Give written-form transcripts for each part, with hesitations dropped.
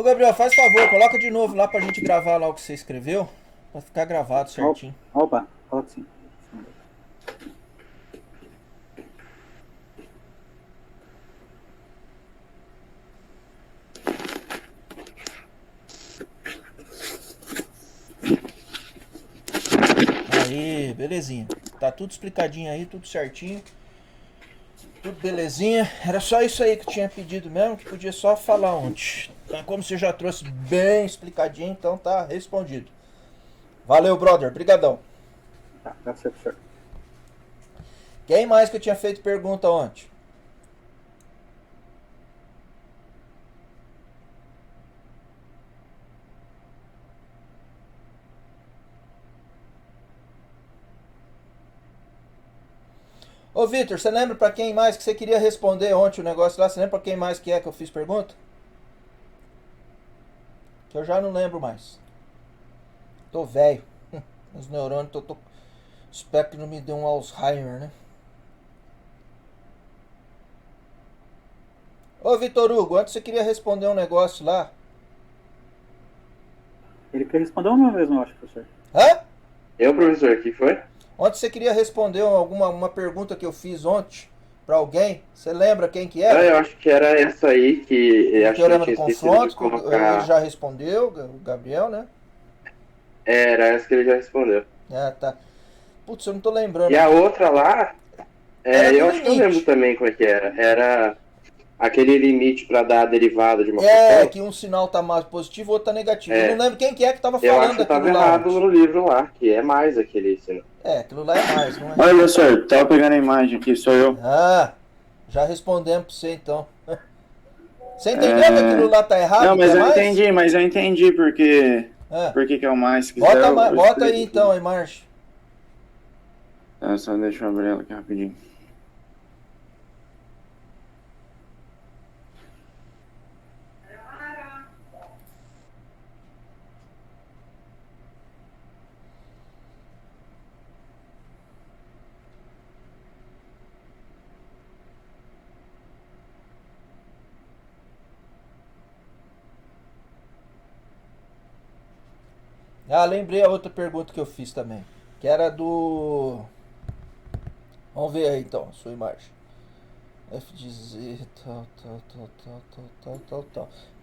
Ô Gabriel, faz favor, coloca de novo lá pra gente gravar lá o que você escreveu. Pra ficar gravado certinho. Opa, coloca sim. Aí, belezinha. Tá tudo explicadinho aí, tudo certinho. Tudo belezinha. Era só isso aí que eu tinha pedido mesmo, que podia só falar ontem. Então, como você já trouxe bem explicadinho, então tá respondido. Valeu, brother. Brigadão. Tá, dá certo, professor. Quem mais que eu tinha feito pergunta ontem? Ô Vitor, você lembra pra quem mais que você queria responder ontem o negócio lá? Você lembra pra quem mais que é que eu fiz pergunta? Que eu já não lembro mais. Tô velho. Os neurônios, tô. Espero que não me dê um Alzheimer, né? Ô Vitor Hugo, antes você queria responder um negócio lá. Ele quer responder uma vez, eu acho, professor. Hã? Eu, professor, o que foi? Ontem você queria responder uma pergunta que eu fiz ontem pra alguém. Você lembra quem que Ah, era? eu acho que era essa aí que O acho que eu teorema do tinha esquecido de confronto, ele colocar. já respondeu, o Gabriel, né? Era essa que ele já respondeu. Ah, tá. Putz, eu não tô lembrando E a aqui. outra lá, Era do eu acho que eu lembro limite. também como é que era. Era aquele limite para dar a derivada de uma É, função. que um sinal tá mais positivo, outro tá negativo. Eu não É, lembro quem que é que tava eu acho falando que eu daquilo tava lá errado ontem. no livro lá, que é mais aquele sinal. É, aquilo lá é mais, não é? Olha, professor, tava pegando a imagem aqui, sou eu. Ah, já respondemos pra você então. Você entendeu que aquilo É... lá tá errado Não, e que é mais? mas eu entendi Ah, por que é o mais. Se quiser, eu bota aí explico então, aqui. aí, Marcha. Tá, só deixa eu abrir ela aqui rapidinho. Ah, lembrei a outra pergunta que eu fiz também. Que era do. Vamos ver aí então, sua imagem. F de Z, tal.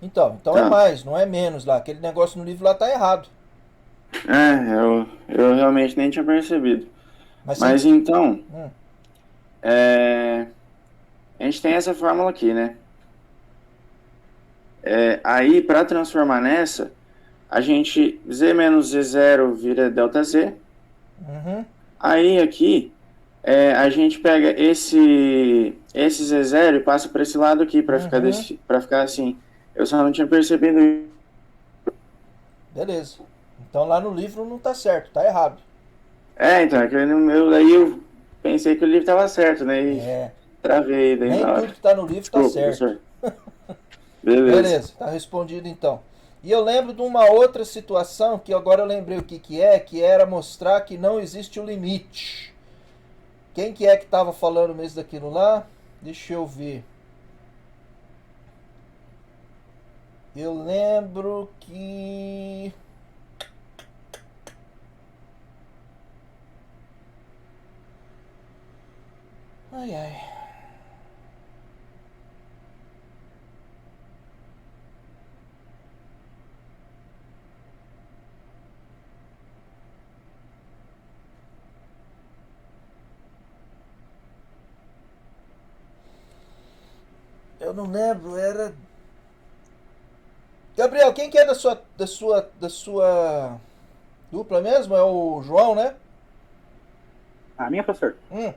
Então é Tá. mais, não é menos lá. Aquele negócio no livro lá tá errado. Eu realmente nem tinha percebido. Mas sim. Mas então, Hum, é, a gente tem essa fórmula aqui, né? Aí, para transformar nessa, a gente Z menos Z0 vira ΔZ. uhum, Aí aqui, a gente pega esse Z0 e passa para esse lado aqui uhum. para ficar assim. Eu só não tinha percebido isso. Beleza. Então lá no livro não tá certo, tá errado. Então, é que daí eu pensei que o livro estava certo, né? E É. travei daí Nem na tudo hora. que tá no livro tá Desculpa, certo. professor. Beleza. Beleza, tá respondido então. E eu lembro de uma outra situação que agora eu lembrei o que era mostrar que não existe o limite. Quem que é que tava falando mesmo daquilo lá? Deixa eu ver. Eu lembro que. Ai ai. Eu não lembro, era. Gabriel, quem que é da sua dupla mesmo? É o João, né? A minha, professor? Hum,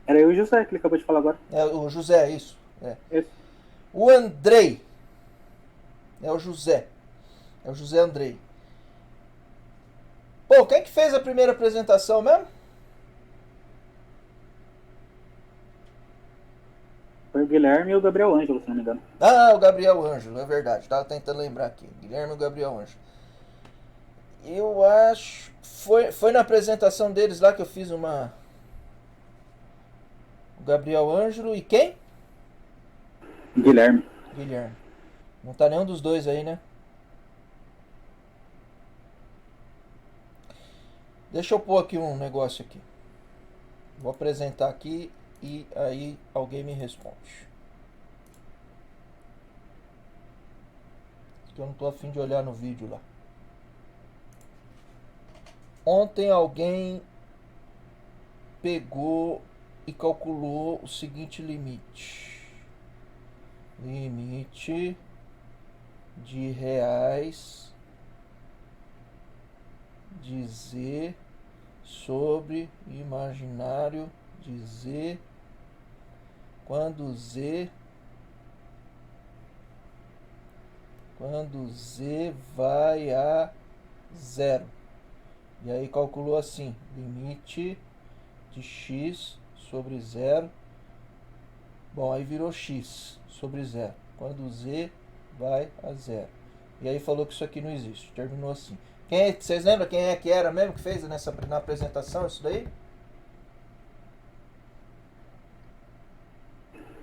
Era eu e o José, que ele acabou de falar agora. é o José, isso. É. Esse. O Andrei. É o José. É o José Andrei. Pô, quem que fez a primeira apresentação mesmo? Foi o Guilherme e o Gabriel Ângelo, se não me engano. Ah, o Gabriel Ângelo, é verdade. Tava tentando lembrar aqui. Guilherme e o Gabriel Ângelo. Eu acho. Foi na apresentação deles lá que eu fiz uma. O Gabriel Ângelo e quem? Guilherme. Guilherme. Não tá nenhum dos dois aí, né? Deixa eu pôr aqui um negócio aqui. Vou apresentar aqui e aí alguém me responde. Que eu não tô afim de olhar no vídeo lá. Ontem alguém pegou e calculou o seguinte limite. Limite de reais de Z sobre imaginário de Z quando Z vai a 0. E aí calculou assim, limite de x sobre 0. Bom, aí virou x sobre 0, quando z vai a 0. E aí falou que isso aqui não existe, terminou assim. Vocês lembram quem é que era mesmo que fez na apresentação isso daí?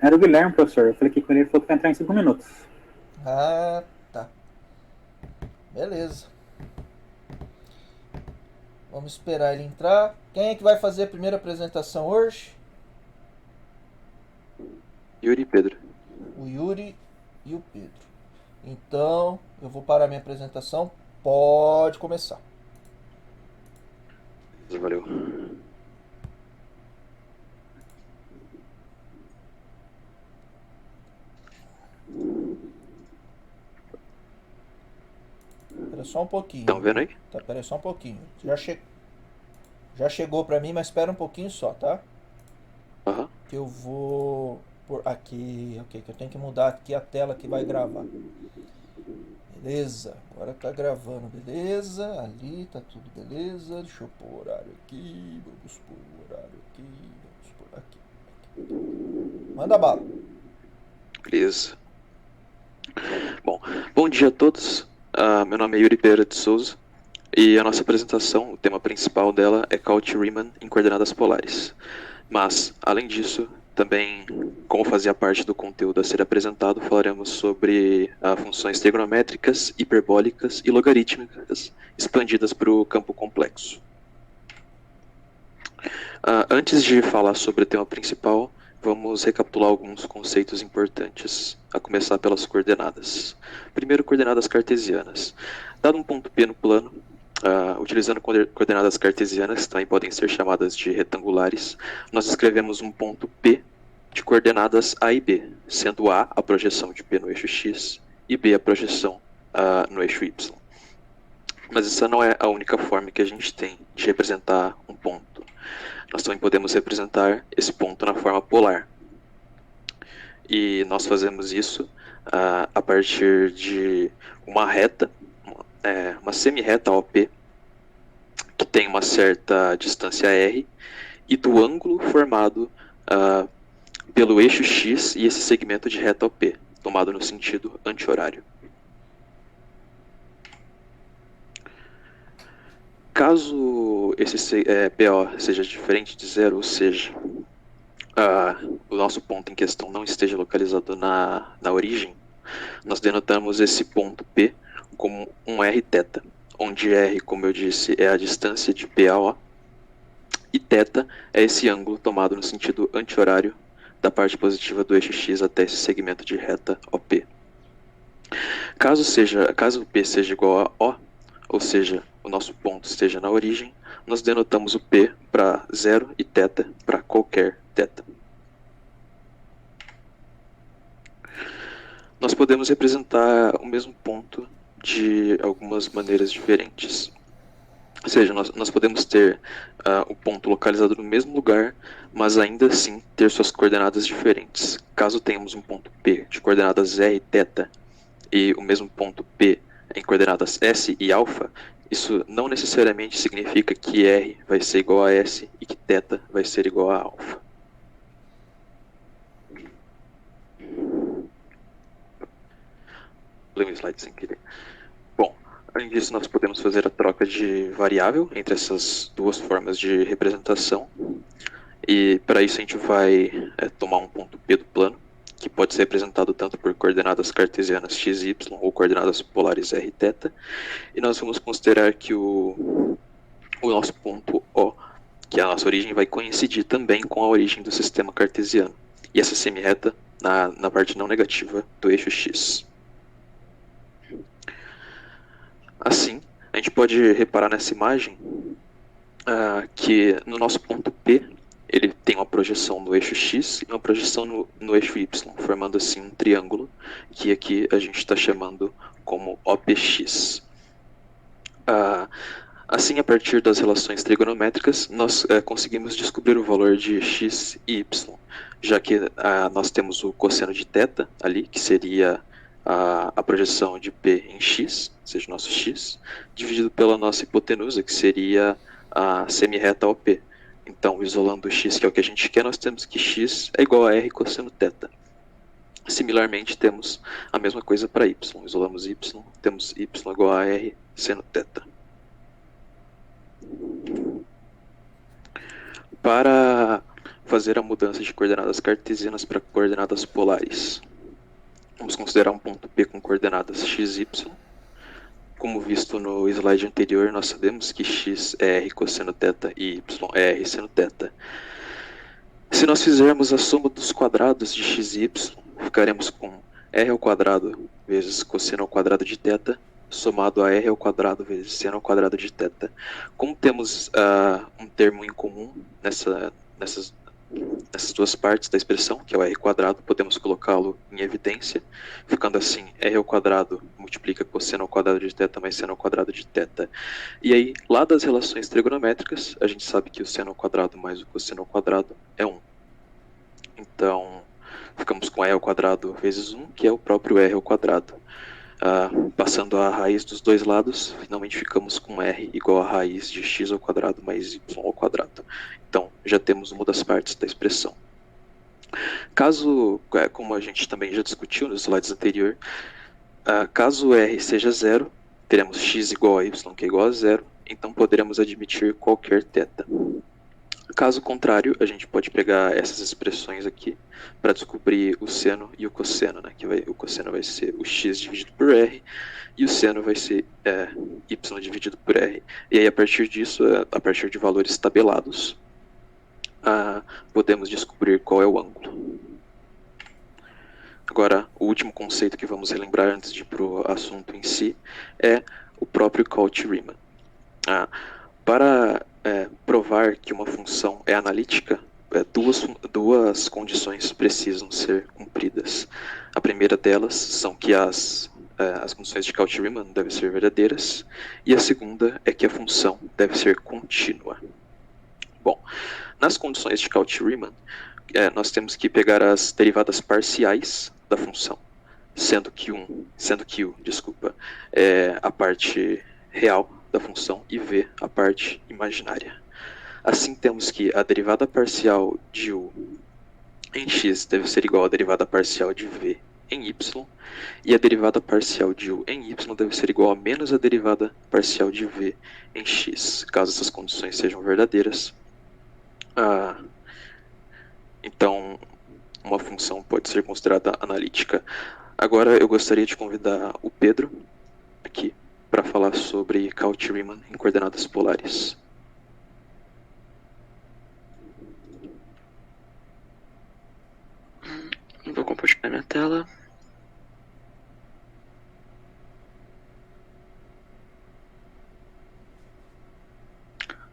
Era o Guilherme, professor. Eu falei que com ele falou que vai entrar em 5 minutos. Ah, tá. Beleza. Vamos esperar ele entrar. Quem é que vai fazer a primeira apresentação hoje? Yuri e Pedro. O Yuri e o Pedro. Então, eu vou parar minha apresentação. Pode começar. Valeu. Espera só um pouquinho. Estão vendo aí? Tá, espera só um pouquinho. Já chegou pra mim, mas espera um pouquinho só, tá? Aham. Que eu vou por aqui, ok, que eu tenho que mudar aqui a tela que vai gravar. Beleza, agora tá gravando, beleza, ali tá tudo beleza, deixa eu pôr o horário aqui, vamos pôr o horário aqui, vamos pôr aqui. Manda bala. Beleza. Bom dia a todos. Meu nome é Yuri Pereira de Souza e a nossa apresentação, o tema principal dela é Cauchy-Riemann em coordenadas polares. Mas, além disso, também, como fazia parte do conteúdo a ser apresentado, falaremos sobre funções trigonométricas, hiperbólicas e logarítmicas expandidas para o campo complexo. Antes de falar sobre o tema principal, vamos recapitular alguns conceitos importantes, a começar pelas coordenadas. Primeiro, coordenadas cartesianas. Dado um ponto P no plano, utilizando coordenadas cartesianas, que também podem ser chamadas de retangulares, nós escrevemos um ponto P de coordenadas A e B, sendo A a projeção de P no eixo X e B a projeção no eixo Y. Mas essa não é a única forma que a gente tem de representar um ponto. Nós também podemos representar esse ponto na forma polar. E nós fazemos isso a partir de uma reta, uma semi-reta OP, que tem uma certa distância R, e do ângulo formado pelo eixo X e esse segmento de reta OP, tomado no sentido anti-horário. Caso esse PO seja diferente de 0, ou seja, o nosso ponto em questão não esteja localizado na origem, nós denotamos esse ponto P como um r-θ, onde r, como eu disse, é a distância de PAO, e θ é esse ângulo tomado no sentido anti-horário da parte positiva do eixo X até esse segmento de reta OP. Caso P seja igual a O, ou seja, o nosso ponto esteja na origem, nós denotamos o P para 0 e θ para qualquer θ. Nós podemos representar o mesmo ponto de algumas maneiras diferentes. Ou seja, nós podemos ter o ponto localizado no mesmo lugar, mas ainda assim ter suas coordenadas diferentes. Caso tenhamos um ponto P de coordenadas R e θ e o mesmo ponto P em coordenadas S e alfa, isso não necessariamente significa que R vai ser igual a S e que θ vai ser igual a alfa. Pulei um slide sem querer. Bom, além disso, nós podemos fazer a troca de variável entre essas duas formas de representação. E para isso a gente vai tomar um ponto P do plano, que pode ser representado tanto por coordenadas cartesianas x, y ou coordenadas polares r, θ. E nós vamos considerar que o nosso ponto O, que é a nossa origem, vai coincidir também com a origem do sistema cartesiano. E essa semirreta na parte não negativa do eixo x. Assim, a gente pode reparar nessa imagem que no nosso ponto P, ele tem uma projeção no eixo x e uma projeção no eixo y, formando assim um triângulo, que aqui a gente está chamando como OPX. Assim, a partir das relações trigonométricas, nós conseguimos descobrir o valor de x e y, já que nós temos o cosseno de θ ali, que seria a projeção de P em x, ou seja, nosso x, dividido pela nossa hipotenusa, que seria a semirreta OP. Então, isolando o x, que é o que a gente quer, nós temos que x é igual a r cosseno θ. Similarmente, temos a mesma coisa para y. Isolamos y, temos y igual a r seno θ. Para fazer a mudança de coordenadas cartesianas para coordenadas polares, vamos considerar um ponto P com coordenadas x, y. Como visto no slide anterior, nós sabemos que x é r cosseno θ e y é r seno θ. Se nós fizermos a soma dos quadrados de x e y, ficaremos com r ao quadrado vezes cosseno ao quadrado de θ, somado a r ao quadrado vezes seno ao quadrado de θ. Como temos um termo em comum nessas duas partes da expressão, que é o r quadrado, podemos colocá-lo em evidência, ficando assim, r ao quadrado multiplica cosseno ao quadrado de θ mais seno ao quadrado de θ. E aí, lá das relações trigonométricas, a gente sabe que o seno ao quadrado mais o cosseno ao quadrado é 1. Então, ficamos com r ao quadrado vezes 1, que é o próprio r ao quadrado. Passando a raiz dos dois lados, finalmente ficamos com r igual a raiz de x ao quadrado mais y ao quadrado. Então, já temos uma das partes da expressão. Caso, como a gente também já discutiu nos slides anteriores, caso r seja zero, teremos x igual a y, que é igual a zero, então poderemos admitir qualquer θ. Caso contrário, a gente pode pegar essas expressões aqui para descobrir o seno e o cosseno, né? O cosseno vai ser o x dividido por r e o seno vai ser y dividido por r. E aí, a partir disso, a partir de valores tabelados, podemos descobrir qual é o ângulo. Agora, o último conceito que vamos relembrar antes de ir para o assunto em si é o próprio Cauchy-Riemann. Para provar que uma função é analítica, duas condições precisam ser cumpridas. A primeira delas são que as condições de Cauchy-Riemann devem ser verdadeiras, e a segunda é que a função deve ser contínua. Bom, nas condições de Cauchy-Riemann, nós temos que pegar as derivadas parciais da função, sendo que u é a parte real da função e v a parte imaginária. Assim, temos que a derivada parcial de u em x deve ser igual à derivada parcial de v em y, e a derivada parcial de u em y deve ser igual a menos a derivada parcial de v em x. Caso essas condições sejam verdadeiras, então uma função pode ser considerada analítica. Agora eu gostaria de convidar o Pedro aqui para falar sobre Cauchy-Riemann em coordenadas polares. Vou compartilhar minha tela.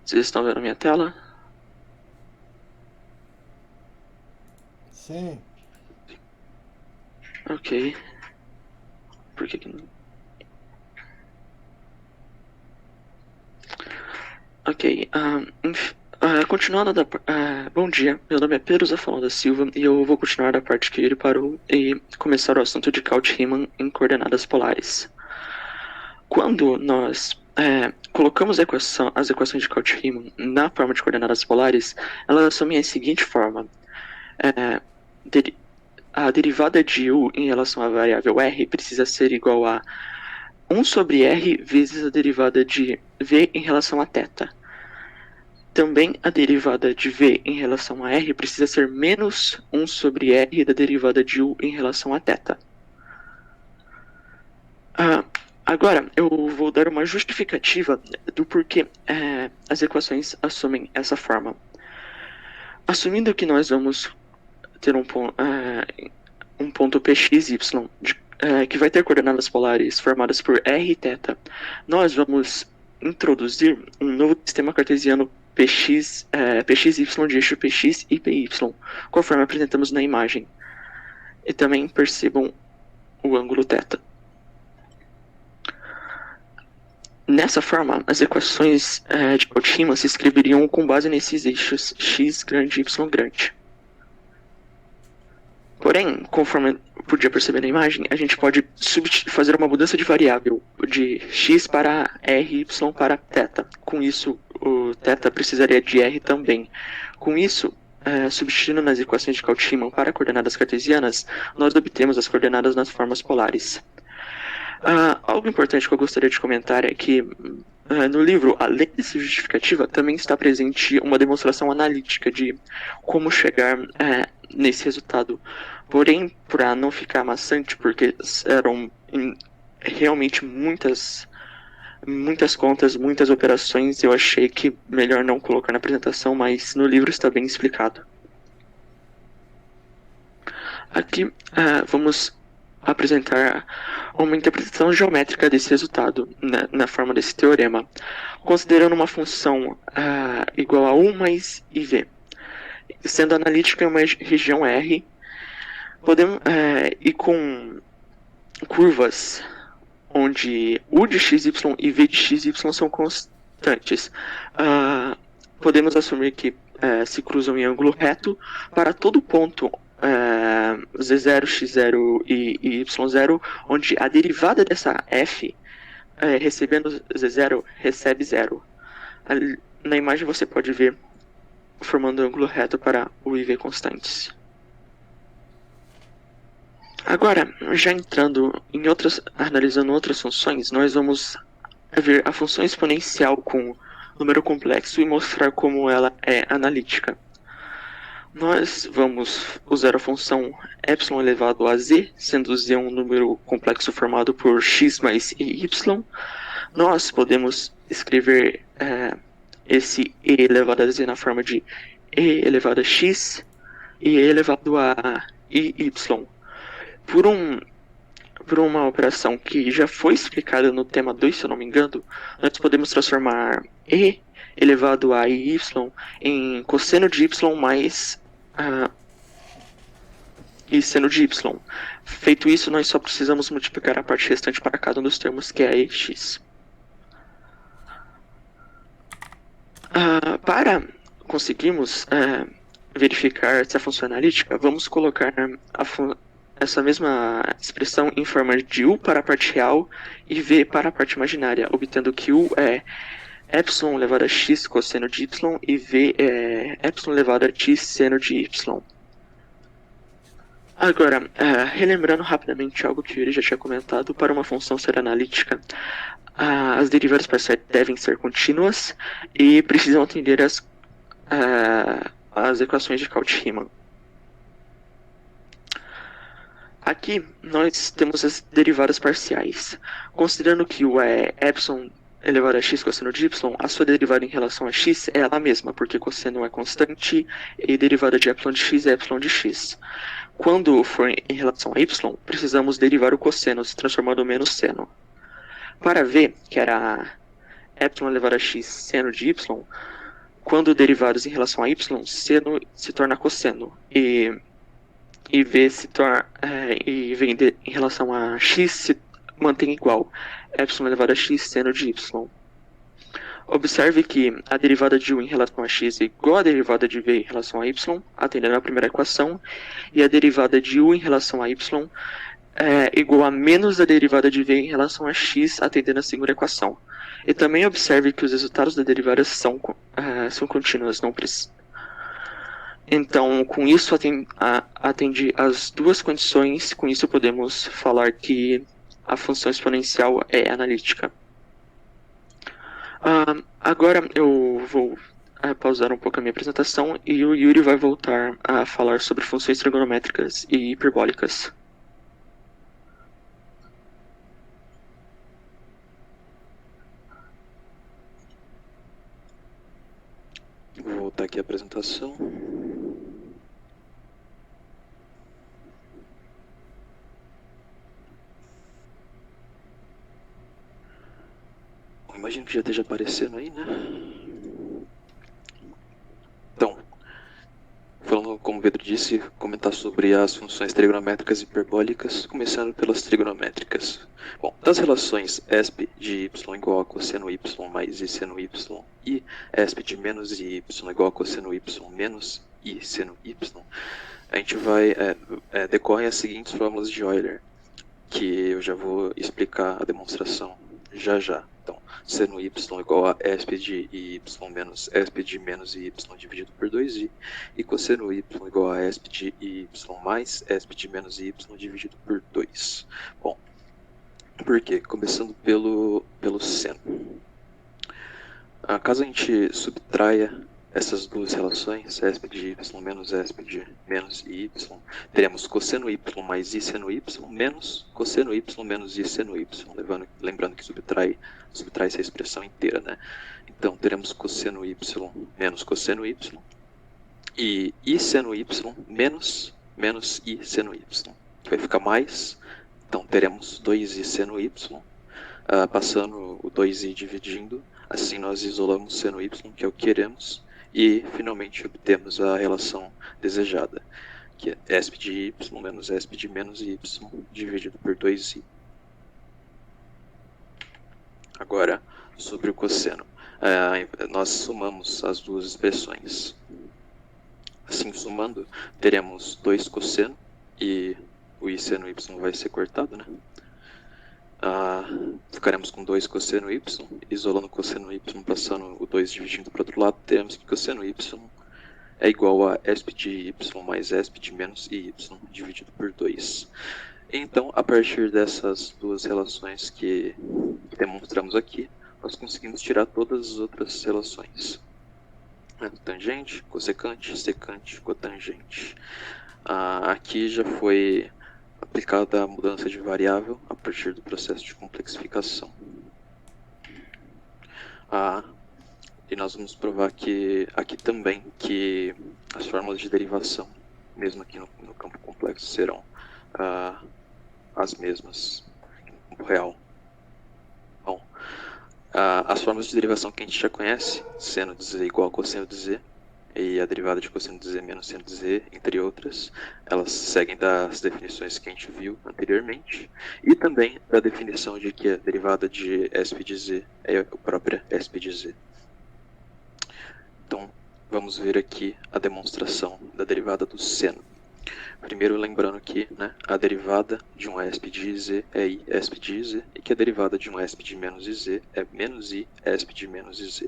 Vocês estão vendo minha tela? Sim. Ok. Por que não? Ok. Continuando bom dia, meu nome é Pedro Zafalão da Silva e eu vou continuar da parte que ele parou e começar o assunto de Cauchy-Riemann em coordenadas polares. Quando nós colocamos as equações de Cauchy-Riemann na forma de coordenadas polares, elas assumem a seguinte forma. A derivada de u em relação à variável r precisa ser igual a 1 sobre r vezes a derivada de v em relação a θ. também a derivada de v em relação a r precisa ser menos 1 sobre r da derivada de u em relação a θ. Agora, eu vou dar uma justificativa do porquê as equações assumem essa forma. Assumindo que nós vamos ter um ponto pxy, que vai ter coordenadas polares formadas por r e θ, nós vamos introduzir um novo sistema cartesiano pxy de eixo px e py, conforme apresentamos na imagem. E também percebam o ângulo θ. Nessa forma, as equações de Cauchy-Riemann se escreveriam com base nesses eixos x grande e y grande. Porém, conforme podia perceber na imagem, a gente pode fazer uma mudança de variável de x para r, y para θ. Com isso, o θ precisaria de r também. Com isso, substituindo nas equações de Cauchy-Riemann para coordenadas cartesianas, nós obtemos as coordenadas nas formas polares. Algo importante que eu gostaria de comentar é que no livro, além dessa justificativa, também está presente uma demonstração analítica de como chegar nesse resultado. Porém, para não ficar maçante, porque eram realmente muitas contas, muitas operações, eu achei que melhor não colocar na apresentação, mas no livro está bem explicado. Aqui vamos apresentar uma interpretação geométrica desse resultado na forma desse teorema, considerando uma função igual a u mais iv, sendo analítica em uma região R, e com curvas onde u de xy e v de xy são constantes. Podemos assumir que se cruzam em ângulo reto para todo ponto z0, x0 e y0, onde a derivada dessa f, recebendo z0, recebe 0. Na imagem você pode ver formando ângulo reto para u e v constantes. Agora, já entrando em analisando outras funções, nós vamos ver a função exponencial com número complexo e mostrar como ela é analítica. Nós vamos usar a função epsilon elevado a z, sendo z um número complexo formado por x mais y. Nós podemos escrever esse e elevado a z na forma de e elevado a x e e elevado a y. Por uma operação que já foi explicada no tema 2, se eu não me engano, nós podemos transformar e elevado a y em cosseno de y mais e seno de y. Feito isso, nós só precisamos multiplicar a parte restante para cada um dos termos, que é x. Para conseguirmos verificar se a função é analítica, vamos colocar essa mesma expressão em forma de u para a parte real e v para a parte imaginária, obtendo que u é epsilon elevado a x cosseno de y e v é epsilon elevado a x seno de y. Agora, relembrando rapidamente algo que ele já tinha comentado, para uma função ser analítica, as derivadas parciais devem ser contínuas e precisam atender as equações de Cauchy-Riemann. Aqui nós temos as derivadas parciais. Considerando que u é epsilon elevado a x cosseno de y, a sua derivada em relação a x é ela mesma, porque cosseno é constante e derivada de epsilon de x é epsilon de x. Quando for em relação a y, precisamos derivar o cosseno, se transformando menos seno. Para v, que era epsilon elevado a x seno de y, quando derivados em relação a y, seno se torna cosseno, e v em relação a x se mantém igual, epsilon elevado a x seno de y. Observe que a derivada de u em relação a x é igual à derivada de v em relação a y, atendendo à primeira equação, e a derivada de u em relação a y é igual a menos a derivada de v em relação a x, atendendo à segunda equação. E também observe que os resultados da derivada são contínuos, não precisam. Então, com isso atende as duas condições, com isso podemos falar que a função exponencial é analítica. Agora eu vou pausar um pouco a minha apresentação e o Yuri vai voltar a falar sobre funções trigonométricas e hiperbólicas. Vou voltar aqui a apresentação. Bom, imagino que já esteja aparecendo aí, né? Então, falando, como o Pedro disse, comentar sobre as funções trigonométricas e hiperbólicas, começando pelas trigonométricas. Bom, das relações ESP de y igual a cosseno y mais i seno y e ESP de menos i y igual a cosseno y menos i seno y, a gente vai decorrem as seguintes fórmulas de Euler, que eu já vou explicar a demonstração já. Então, seno y igual a ESP de y menos ESP de menos y dividido por 2i, e cosseno y igual a ESP de y mais ESP de menos y dividido por 2. Bom, por quê? Começando pelo seno. Caso a gente subtraia essas duas relações, ESP de y menos ESP de menos y, teremos cosseno y mais i seno y menos cosseno y menos i seno y, lembrando que subtrai essa expressão inteira, né? Então, teremos cosseno y menos cosseno y e i seno y menos i seno y, que vai ficar mais. Então, teremos 2i seno y, passando o 2i dividindo, assim nós isolamos seno y, que é o que queremos, e finalmente obtemos a relação desejada, que é ESP de y menos ESP de menos y dividido por 2i. Agora, sobre o cosseno. Nós somamos as duas expressões. Assim, somando, teremos 2 cosseno, e o i seno y vai ser cortado, né? Ficaremos com 2 cosseno y, isolando o cosseno y, passando o 2 dividindo para o outro lado, teremos que cosseno y é igual a ESP de y mais ESP de menos y dividido por 2. Então, a partir dessas duas relações que demonstramos aqui, nós conseguimos tirar todas as outras relações. Tangente, cossecante, secante, cotangente. Aqui já foi aplicada a mudança de variável a partir do processo de complexificação. E nós vamos provar que aqui também que as fórmulas de derivação, mesmo aqui no campo complexo, serão as mesmas no campo real. Bom, as fórmulas de derivação que a gente já conhece, seno de z igual a cosseno de z, e a derivada de cosseno de z menos seno de z, entre outras, elas seguem das definições que a gente viu anteriormente, e também da definição de que a derivada de ESP de z é a própria ESP de z. Então, vamos ver aqui a demonstração da derivada do seno. Primeiro, lembrando que a derivada de um ESP de z é i ESP de z, e que a derivada de um ESP de menos iz é menos i ESP de menos iz.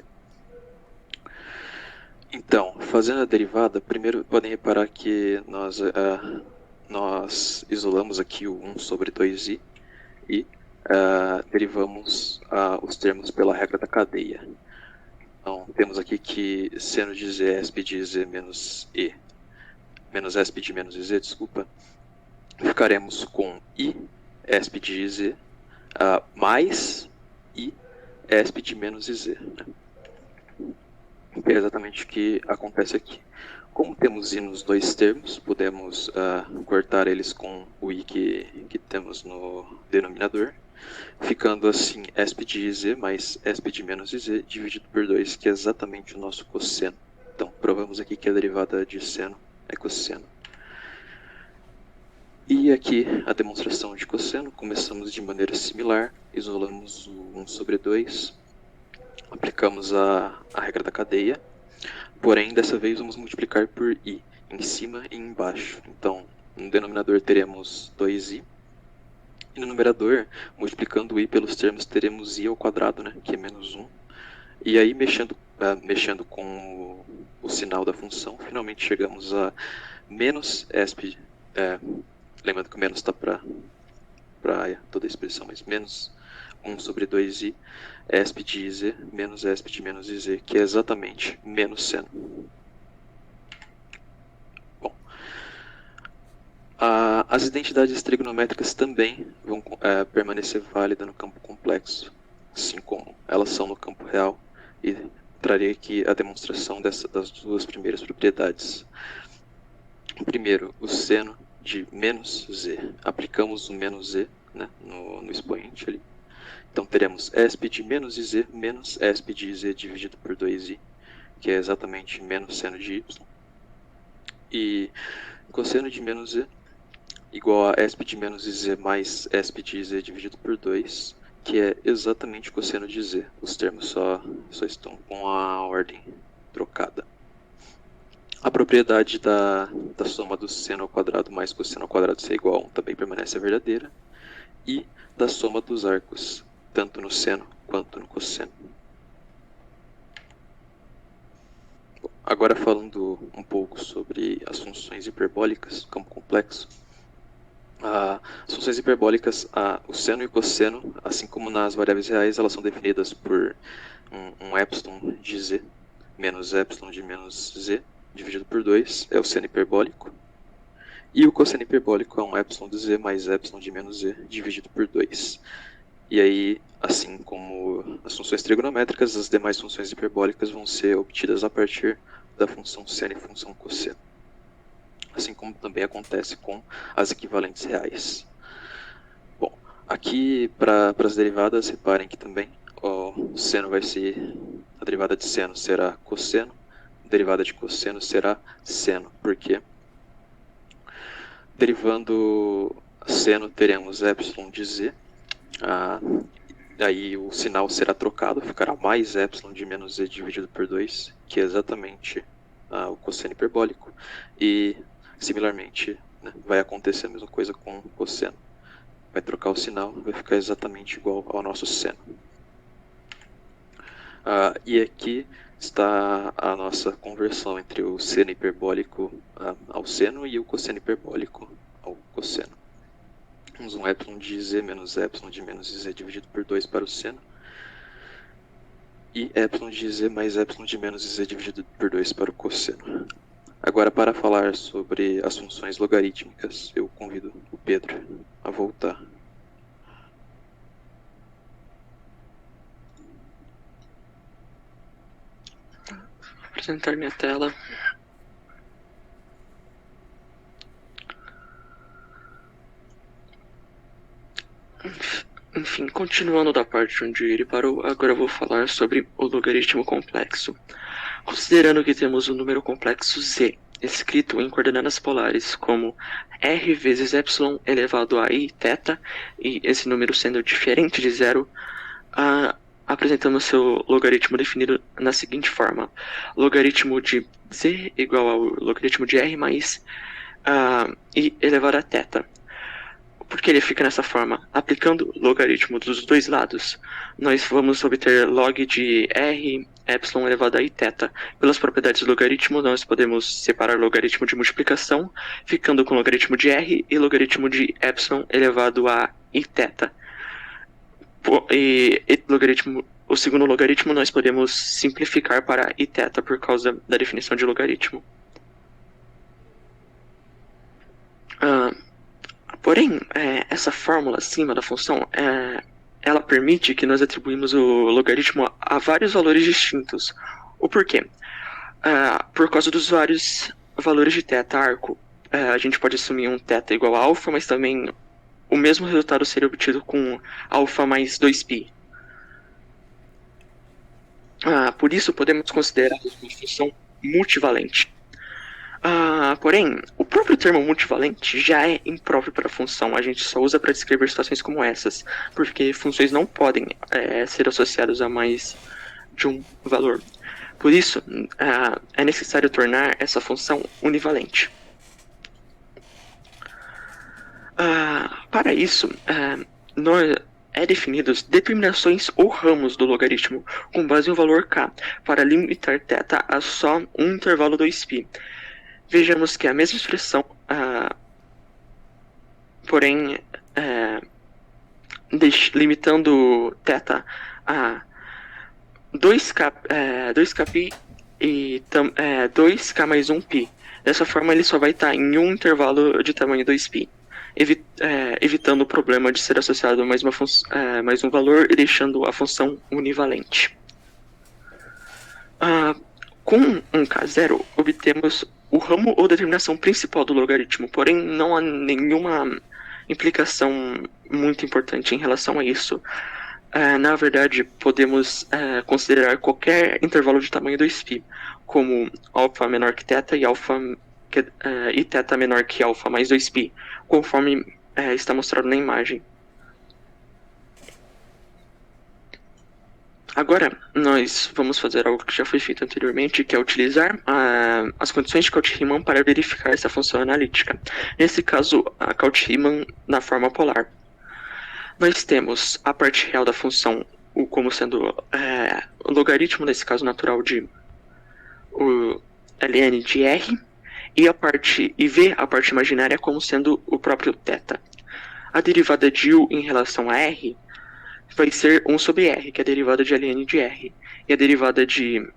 Então, fazendo a derivada, primeiro podem reparar que nós isolamos aqui o 1 sobre 2i e derivamos os termos pela regra da cadeia. Então, temos aqui que seno de z é ESP de z menos ESP de menos iz, ficaremos com i ESP de iz mais i ESP de menos iz. É exatamente o que acontece aqui. Como temos i nos dois termos, podemos cortar eles com o i que temos no denominador, ficando assim ESP de iz mais ESP de menos iz dividido por 2, que é exatamente o nosso cosseno. Então, provamos aqui que a derivada de seno é cosseno. E aqui a demonstração de cosseno, começamos de maneira similar, isolamos o 1 sobre 2, aplicamos a regra da cadeia, porém dessa vez vamos multiplicar por i, em cima e embaixo. Então, no denominador teremos 2i, e no numerador, multiplicando o i pelos termos, teremos i ao quadrado, que é menos 1. E aí, mexendo com o sinal da função, finalmente chegamos a menos ESP, lembrando que o menos está para toda a expressão, mas menos 1 sobre 2i esp de iz menos esp de menos iz, que é exatamente menos seno. Bom, as identidades trigonométricas também vão permanecer válidas no campo complexo, assim como elas são no campo real, e trarei aqui a demonstração das duas primeiras propriedades. Primeiro, o seno de menos z. Aplicamos o menos z, né, no expoente ali. Então teremos esp de menos iz menos esp de iz dividido por 2i, que é exatamente menos seno de y. E cosseno de menos z igual a esp de menos iz mais esp de iz dividido por 2, que é exatamente cosseno de z. Os termos só estão com a ordem trocada. A propriedade da soma do seno ao quadrado mais cosseno ao quadrado ser igual a 1 também permanece verdadeira. E da soma dos arcos, tanto no seno quanto no cosseno. Bom, agora falando um pouco sobre as funções hiperbólicas, campo complexo. As funções hiperbólicas, o seno e o cosseno, assim como nas variáveis reais, elas são definidas por um epsilon de z menos epsilon de menos z, dividido por 2, é o seno hiperbólico. E o cosseno hiperbólico é um epsilon de z mais epsilon de menos z, dividido por 2. E aí, assim como as funções trigonométricas, as demais funções hiperbólicas vão ser obtidas a partir da função seno e função cosseno. Assim como também acontece com as equivalentes reais. Bom, aqui para as derivadas, reparem que também o seno vai ser, a derivada de seno será cosseno, a derivada de cosseno será seno, porque derivando seno teremos epsilon de z, aí o sinal será trocado, ficará mais epsilon de menos z dividido por 2, que é exatamente o cosseno hiperbólico, e similarmente, né, vai acontecer a mesma coisa com o cosseno. Vai trocar o sinal, vai ficar exatamente igual ao nosso seno. E aqui está a nossa conversão entre o seno hiperbólico ao seno e o cosseno hiperbólico ao cosseno. Temos um epsilon de z menos epsilon de menos z dividido por 2 para o seno. E epsilon de z mais epsilon de menos z dividido por 2 para o cosseno. Agora, para falar sobre as funções logarítmicas, eu convido o Pedro a voltar. Vou apresentar minha tela. Enfim, continuando da parte onde ele parou, agora eu vou falar sobre o logaritmo complexo. Considerando que temos o número complexo z, escrito em coordenadas polares como r vezes epsilon elevado a i θ, e esse número sendo diferente de zero, apresentamos seu logaritmo definido na seguinte forma: logaritmo de z igual ao logaritmo de r mais i elevado a θ. Por que ele fica nessa forma? Aplicando o logaritmo dos dois lados, nós vamos obter log de r epsilon elevado a i θ. Pelas propriedades do logaritmo, nós podemos separar o logaritmo de multiplicação, ficando com o logaritmo de r e logaritmo de epsilon elevado a i θ. E o segundo logaritmo nós podemos simplificar para i θ por causa da definição de logaritmo. Porém, essa fórmula acima da função, ela permite que nós atribuímos o logaritmo a vários valores distintos. O porquê? Por causa dos vários valores de θ arco. A gente pode assumir um θ igual a alfa, mas também o mesmo resultado seria obtido com alfa mais 2π. Por isso, podemos considerar uma função multivalente. Porém, o próprio termo multivalente já é impróprio para a função. A gente só usa para descrever situações como essas, porque funções não podem ser associadas a mais de um valor. Por isso, é necessário tornar essa função univalente. Para isso, definidos determinações ou ramos do logaritmo com base no valor k, para limitar θ a só um intervalo 2π. Vejamos que a mesma expressão, porém, limitando θ a 2k e 2k mais 1π. Dessa forma, ele só vai estar em um intervalo de tamanho 2π, evitando o problema de ser associado a mais um valor e deixando a função univalente. Com um K0, obtemos o ramo ou determinação principal do logaritmo, porém não há nenhuma implicação muito importante em relação a isso. Na verdade, podemos considerar qualquer intervalo de tamanho 2π, como alfa menor que θ e θ menor que alfa mais 2π, conforme está mostrado na imagem. Agora, nós vamos fazer algo que já foi feito anteriormente, que é utilizar as condições de Cauchy-Riemann para verificar essa função analítica. Nesse caso, a Cauchy-Riemann na forma polar. Nós temos a parte real da função como sendo o logaritmo, nesse caso natural, de o ln de r, e v, a parte imaginária, como sendo o próprio θ. A derivada de u em relação a r vai ser 1 sobre r, que é a derivada de ln de r. E a derivada de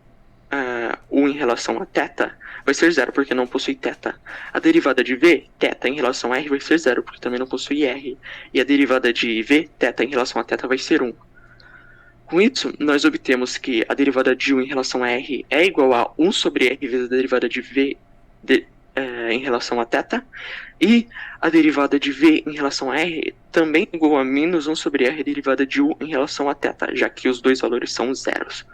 u em relação a θ vai ser 0, porque não possui θ. A derivada de v, θ em relação a r, vai ser 0, porque também não possui r. E a derivada de v, θ em relação a θ, vai ser 1. Com isso, nós obtemos que a derivada de u em relação a r é igual a 1 sobre r vezes a derivada de v em relação a θ, e a derivada de v em relação a r também é igual a menos 1 sobre r derivada de u em relação a θ, já que os dois valores são zeros.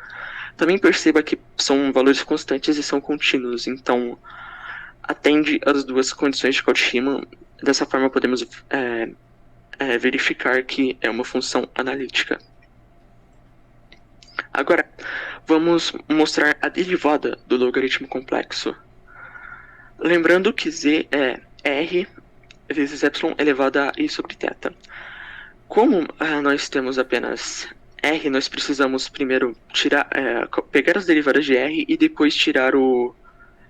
Também perceba que são valores constantes e são contínuos, então atende às duas condições de Cauchy-Riemann. Dessa forma podemos verificar que é uma função analítica. Agora, vamos mostrar a derivada do logaritmo complexo. Lembrando que z é r vezes y elevado a i sobre θ. Como nós temos apenas r, nós precisamos primeiro pegar as derivadas de r e depois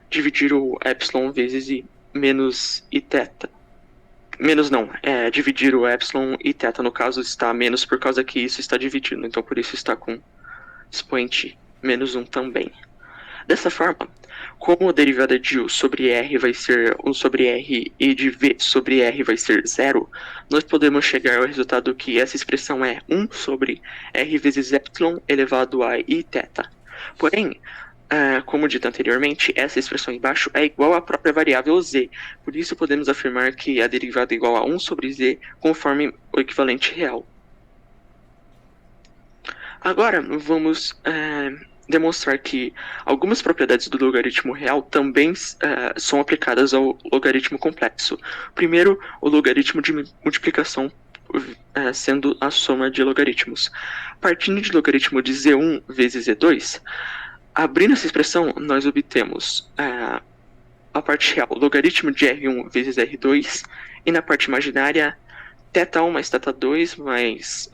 dividir o epsilon vezes i menos i θ. Dividir o epsilon e θ, no caso, está menos por causa que isso está dividido, então por isso está com expoente menos 1 também. Dessa forma, como a derivada de u sobre r vai ser 1 sobre r e de v sobre r vai ser 0, nós podemos chegar ao resultado que essa expressão é 1 sobre r vezes epsilon elevado a i θ. Porém, como dito anteriormente, essa expressão embaixo é igual à própria variável z, por isso podemos afirmar que a derivada é igual a 1 sobre z conforme o equivalente real. Agora, vamos demonstrar que algumas propriedades do logaritmo real também são aplicadas ao logaritmo complexo. Primeiro, o logaritmo de multiplicação sendo a soma de logaritmos. Partindo de logaritmo de z1 vezes z2, abrindo essa expressão, nós obtemos a parte real, logaritmo de r1 vezes r2, e na parte imaginária, θ1 mais θ2 mais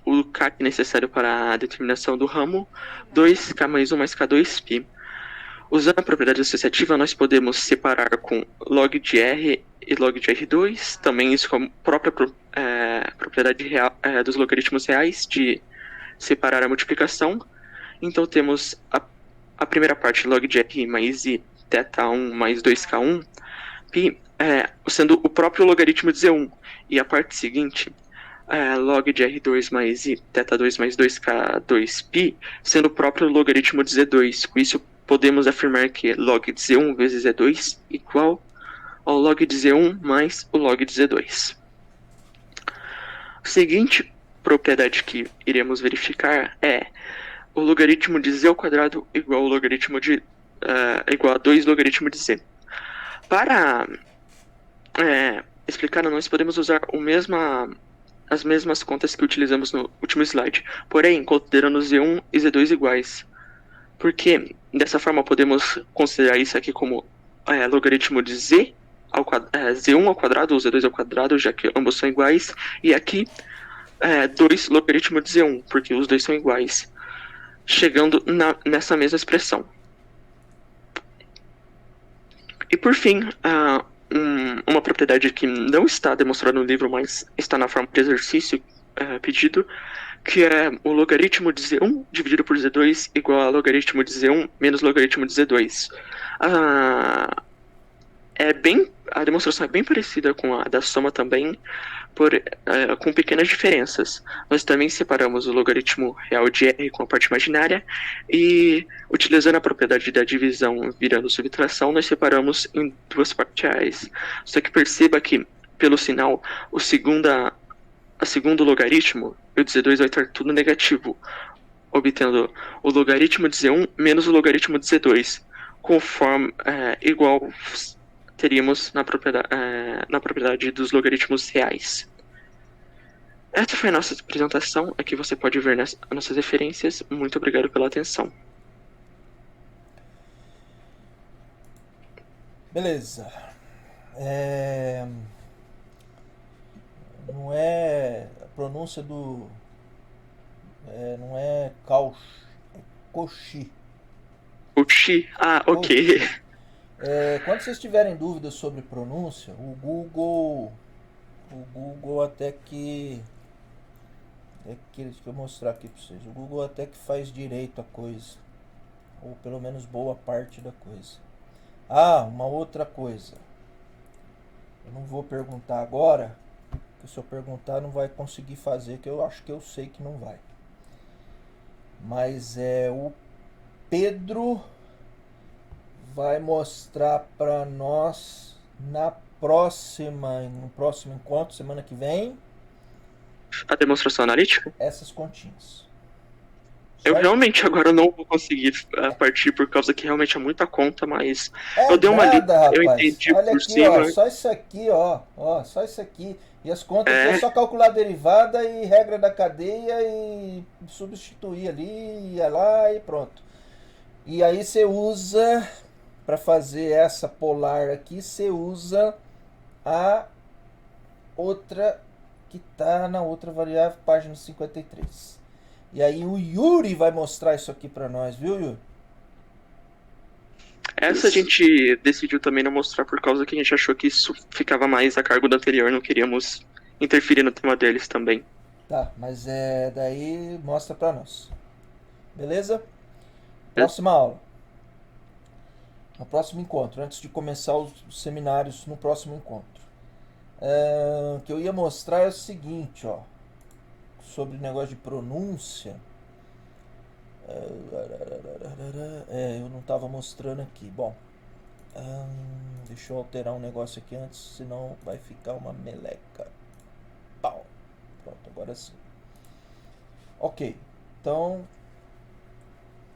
o k necessário para a determinação do ramo, 2k mais 1 mais k2π. Usando a propriedade associativa, nós podemos separar com log de r e log de r2, também isso com a própria propriedade real, dos logaritmos reais, de separar a multiplicação. Então temos a primeira parte, log de r mais i, θ1 mais 2k1, π, sendo o próprio logaritmo de z1, e a parte seguinte, log de r2 mais i, θ2 mais 2k2π, sendo o próprio logaritmo de z2. Com isso, podemos afirmar que log de z1 vezes z2 igual ao log de z1 mais o log de z2. A seguinte propriedade que iremos verificar é o logaritmo de z ao quadrado igual ao logaritmo de igual a 2 logaritmo de z. Para explicar, nós podemos usar as mesmas contas que utilizamos no último slide, porém considerando z1 e z2 iguais, porque dessa forma podemos considerar isso aqui como logaritmo de z1 ao quadrado ou z2 ao quadrado, já que ambos são iguais, e aqui 2 logaritmo de z1, porque os dois são iguais, chegando nessa mesma expressão. E por fim, uma propriedade que não está demonstrada no livro, mas está na forma de exercício, pedido, que é o logaritmo de Z1 dividido por Z2 igual a logaritmo de Z1 menos logaritmo de Z2. A demonstração é bem parecida com a da soma também, com pequenas diferenças. Nós também separamos o logaritmo real de R com a parte imaginária e, utilizando a propriedade da divisão virando subtração, nós separamos em duas partes reais. Só que perceba que, pelo sinal, a segundo logaritmo, o de Z2 vai estar tudo negativo, obtendo o logaritmo de Z1 menos o logaritmo de Z2, conforme igual teríamos na propriedade dos logaritmos reais. Essa foi a nossa apresentação. Aqui você pode ver as nossas referências. Muito obrigado pela atenção. Beleza. Não é a pronúncia do... não é Cauchy, é Cauchy. Cauchy? Ah, ok. Quando vocês tiverem dúvidas sobre pronúncia, o Google até que... deixa eu mostrar aqui para vocês. O Google até que faz direito a coisa. Ou pelo menos boa parte da coisa. Uma outra coisa. Eu não vou perguntar agora, porque se eu perguntar não vai conseguir fazer, que eu acho que eu sei que não vai. Mas o Pedro vai mostrar para nós no próximo encontro, semana que vem, A demonstração analítica? essas continhas. Eu Certo? realmente agora não vou conseguir partir por causa que realmente é muita conta, mas eu dei uma nada, lida, eu rapaz. entendi Olha por aqui, cima. só isso aqui, só isso aqui. E as contas aqui é só calcular a derivada e regra da cadeia e substituir ali, ia lá e pronto. E aí você usa, para fazer essa polar aqui, você usa a outra que está na outra variável, página 53. E aí o Yuri vai mostrar isso aqui para nós, viu, Yuri? Essa a gente decidiu também não mostrar por causa que a gente achou que isso ficava mais a cargo do anterior, não queríamos interferir no tema deles também. Tá, mas daí mostra para nós. Beleza? Próxima aula. No próximo encontro, antes de começar os seminários no próximo encontro. O que eu ia mostrar é o seguinte, sobre o negócio de pronúncia. Eu não estava mostrando aqui. Bom, deixa eu alterar um negócio aqui antes, senão vai ficar uma meleca. Pau. Pronto, agora sim. Ok, então...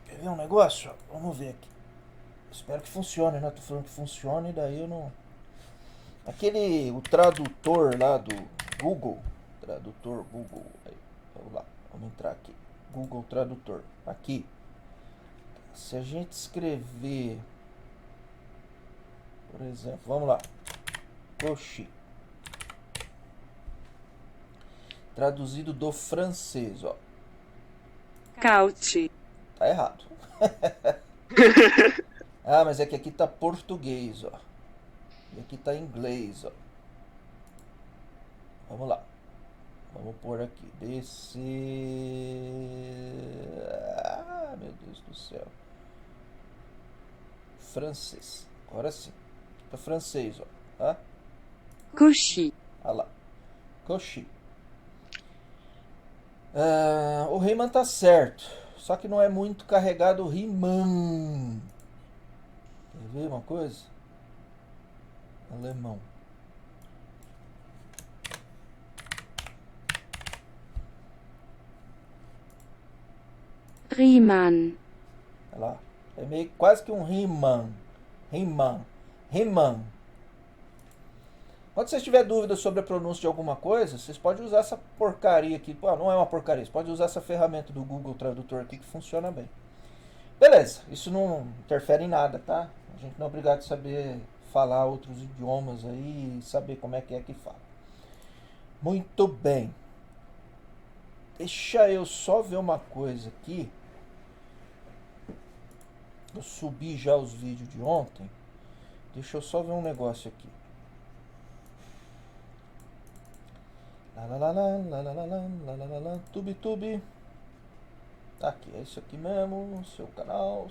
Quer ver um negócio? Vamos ver aqui. Espero que funcione, né? Tô falando que funcione, daí eu não... o tradutor lá do Google. Tradutor Google. Aí, vamos lá, vamos entrar aqui. Google Tradutor. Aqui. Se a gente escrever... Por exemplo, vamos lá. Cauchy. Traduzido do francês, Cauchy. Tá errado. Mas é que aqui tá português, E aqui tá inglês, Vamos lá. Vamos pôr aqui. DC. Meu Deus do céu. Francês. Agora sim. Tá francês, Tá? Cauchy. Olha lá. Cauchy. O Riemann tá certo. Só que não é muito carregado o Riemann. Quer ver uma coisa? Alemão. Riemann. Olha lá. É meio quase que um Riemann. Riemann. Quando vocês tiverem dúvida sobre a pronúncia de alguma coisa, vocês podem usar essa porcaria aqui. Não é uma porcaria. Você pode usar essa ferramenta do Google Tradutor aqui que funciona bem. Beleza. Isso não interfere em nada, tá? A gente não é obrigado a saber falar outros idiomas aí e saber como é que fala. Muito bem. Deixa eu só ver uma coisa aqui. Eu subi já os vídeos de ontem. Deixa eu só ver um negócio aqui. Tube. Aqui, é isso aqui mesmo. Seu canal.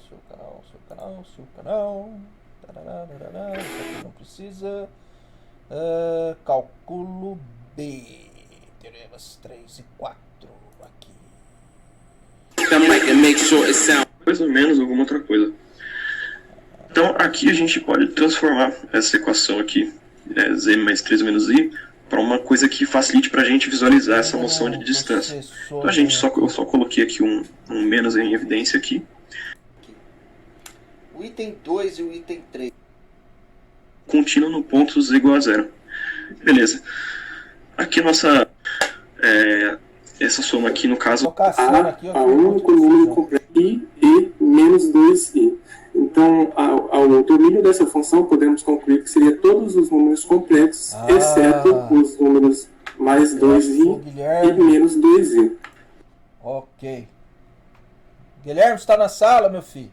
Tarararará, isso aqui não precisa. Cálculo B. Teremos 3 e 4 aqui. Mais ou menos alguma outra coisa. Então aqui a gente pode transformar essa equação aqui, z mais 3 menos i, para uma coisa que facilite para a gente visualizar essa noção de distância. Então eu só coloquei aqui um menos em evidência aqui. O item 2 e o item 3. Contínuo no ponto z igual a zero. Beleza. Aqui a nossa... essa soma aqui, no caso... A único número completo i e menos 2i. Então, ao domínio dessa função, podemos concluir que seria todos os números completos, exceto os números mais 2i e menos 2i. Ok. Guilherme, está na sala, meu filho?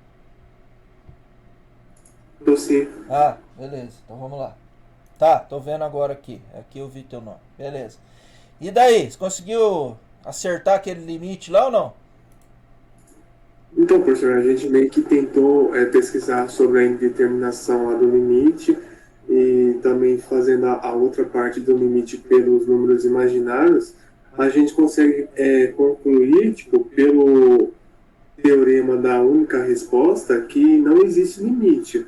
Então, sim. Ah, beleza. Então vamos lá. Tá, tô vendo agora aqui. Aqui eu vi teu nome. Beleza. E daí? Você conseguiu acertar aquele limite lá ou não? Então, professor, a gente meio que tentou pesquisar sobre a indeterminação lá do limite e também fazendo a outra parte do limite pelos números imaginários, a gente consegue concluir, tipo, pelo teorema da única resposta, que não existe limite.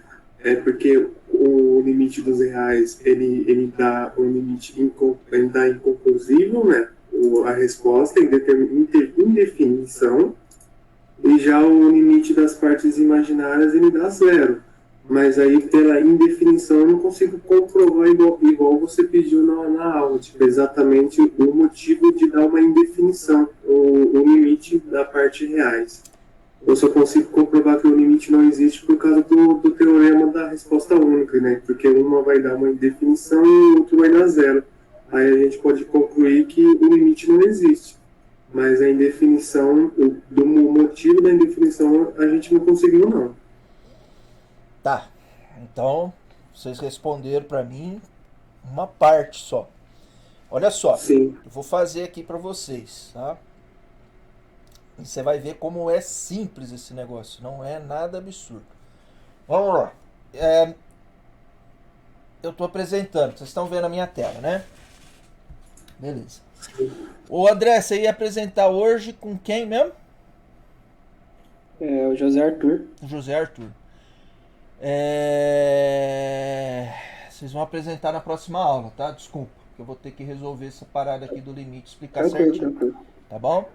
Porque o limite dos reais, ele dá um limite inconclusível, né? A resposta em indefinição. E já o limite das partes imaginárias, ele dá zero. Mas aí, pela indefinição, eu não consigo comprovar igual você pediu na aula. Tipo, exatamente o motivo de dar uma indefinição, o limite da parte reais. Eu só consigo comprovar que o limite não existe por causa do teorema da resposta única, né? Porque uma vai dar uma indefinição e o outro vai dar zero. Aí a gente pode concluir que o limite não existe. Mas a indefinição, do motivo da indefinição, a gente não conseguiu, não. Tá. Então, vocês responderam para mim uma parte só. Olha só. Sim. Eu vou fazer aqui para vocês, tá? E você vai ver como é simples esse negócio. Não é nada absurdo. Vamos lá. Eu estou apresentando. Vocês estão vendo a minha tela, né? Beleza. Ô André, você ia apresentar hoje com quem mesmo? O José Arthur. O José Arthur. Vocês vão apresentar na próxima aula, tá? Desculpa, que eu vou ter que resolver essa parada aqui do limite, explicar certinho. Tá bom?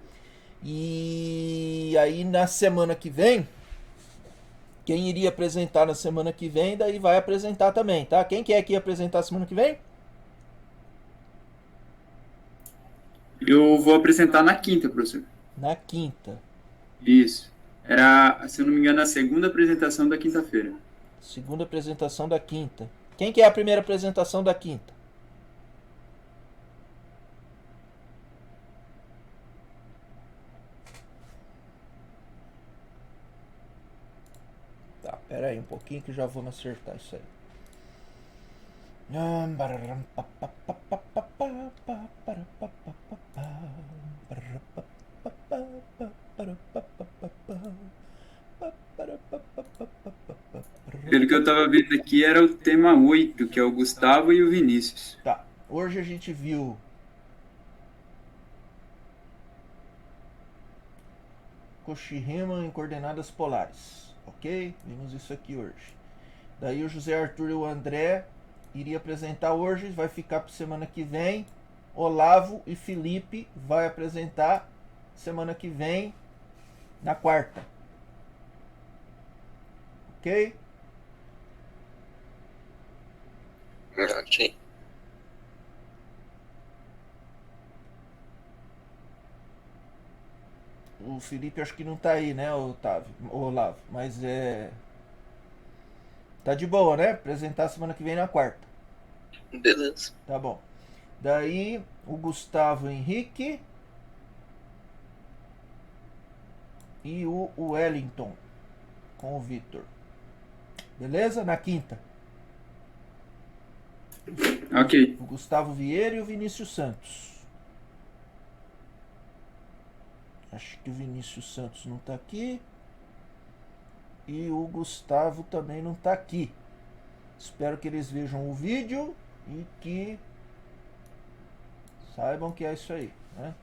E aí na semana que vem, quem iria apresentar na semana que vem, daí vai apresentar também, tá? Quem que é que ia apresentar semana que vem? Eu vou apresentar na quinta, professor. Na quinta. Isso. Era, se eu não me engano, a segunda apresentação da quinta-feira. Segunda apresentação da quinta. Quem que é a primeira apresentação da quinta? Tá, pera aí um pouquinho que já vamos acertar isso aí. Pelo que eu tava vendo aqui, era o tema 8, que é o Gustavo e o Vinícius. Tá, hoje a gente viu Cauchy-Riemann em coordenadas polares, ok? Vimos isso aqui hoje. Daí o José Arthur e o André iria apresentar hoje, vai ficar para semana que vem. Olavo e Felipe vai apresentar semana que vem, na quarta. Ok? Ok. O Felipe acho que não tá aí, né, Otávio? Olavo, mas tá de boa, né? Apresentar semana que vem na quarta. Beleza. Tá bom. Daí o Gustavo Henrique e o Wellington com o Vitor. Beleza? Na quinta. Ok. O Gustavo Vieira e o Vinícius Santos. Acho que o Vinícius Santos não está aqui. E o Gustavo também não está aqui. Espero que eles vejam o vídeo e que saibam que é isso aí, né?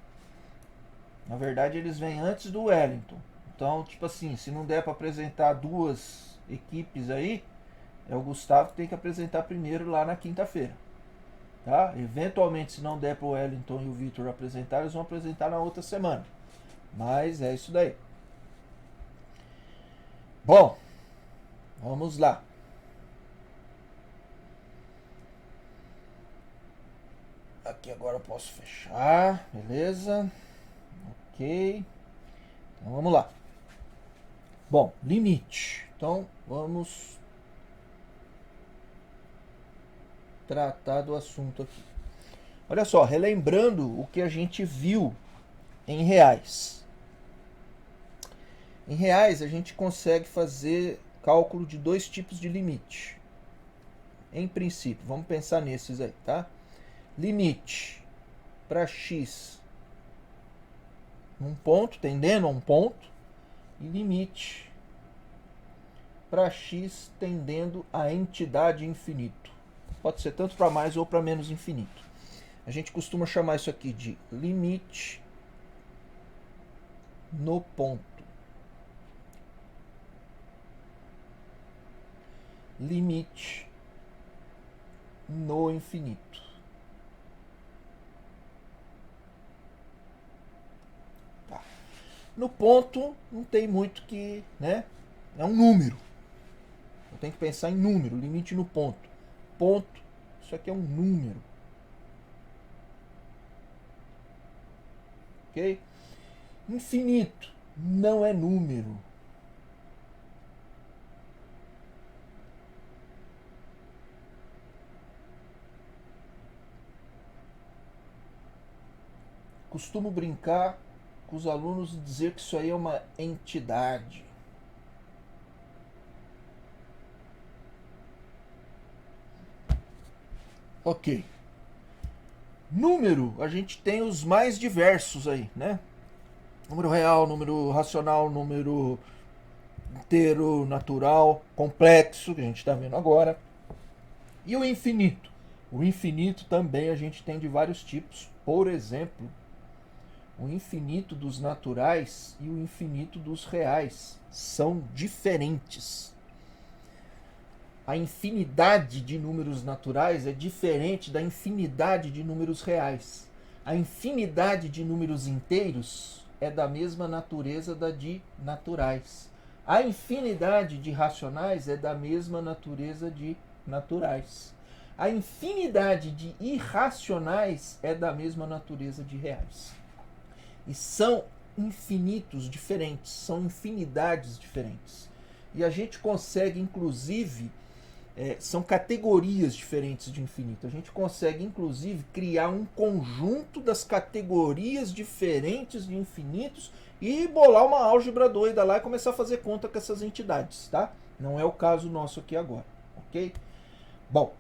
Na verdade, eles vêm antes do Wellington. Então, tipo assim, se não der para apresentar duas equipes aí, é o Gustavo que tem que apresentar primeiro lá na quinta-feira. Tá? Eventualmente, se não der para o Wellington e o Vitor apresentar, eles vão apresentar na outra semana. Mas é isso daí. Bom, vamos lá. Aqui agora eu posso fechar, beleza? Ok. Então vamos lá. Bom, limite. Então vamos tratar do assunto aqui. Olha só, relembrando o que a gente viu em reais. Em reais a gente consegue fazer cálculo de dois tipos de limite. Em princípio, vamos pensar nesses aí, tá? Limite para x num ponto, tendendo a um ponto, e limite para x tendendo a entidade infinito. Pode ser tanto para mais ou para menos infinito. A gente costuma chamar isso aqui de limite no ponto. Limite no infinito. Tá. No ponto não tem muito que, né? É um número. Eu tenho que pensar em número, limite no ponto. Ponto, isso aqui é um número. Ok? Infinito não é número. Costumo brincar com os alunos e dizer que isso aí é uma entidade. Ok. Número, a gente tem os mais diversos aí, né? Número real, número racional, número inteiro, natural, complexo, que a gente está vendo agora. E o infinito? O infinito também a gente tem de vários tipos. Por exemplo, o infinito dos naturais e o infinito dos reais são diferentes. A infinidade de números naturais é diferente da infinidade de números reais. A infinidade de números inteiros é da mesma natureza da de naturais. A infinidade de racionais é da mesma natureza de naturais. A infinidade de irracionais é da mesma natureza de reais. E são infinitos diferentes, são infinidades diferentes. E a gente consegue, inclusive, são categorias diferentes de infinito. A gente consegue, inclusive, criar um conjunto das categorias diferentes de infinitos e bolar uma álgebra doida lá e começar a fazer conta com essas entidades, tá? Não é o caso nosso aqui agora, ok? Bom,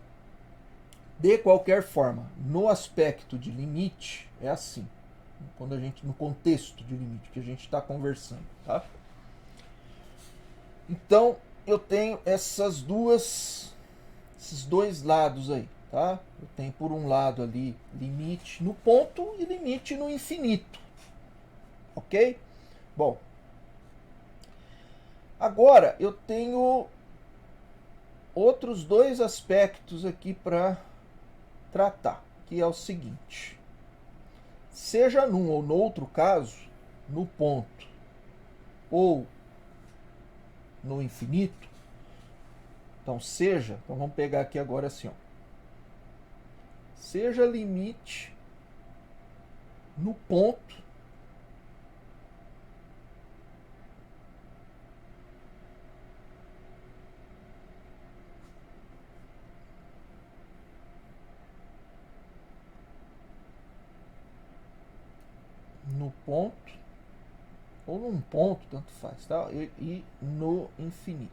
de qualquer forma, no aspecto de limite, é assim. Quando a gente, no contexto de limite que a gente está conversando, tá? Então, eu tenho esses dois lados aí, tá? Eu tenho por um lado ali limite no ponto e limite no infinito, ok? Bom, agora eu tenho outros dois aspectos aqui para tratar, que é o seguinte. Seja num ou no outro caso, no ponto ou no infinito, então vamos pegar aqui agora assim, ó. Seja limite no ponto ou num ponto, tanto faz, tá? E no infinito.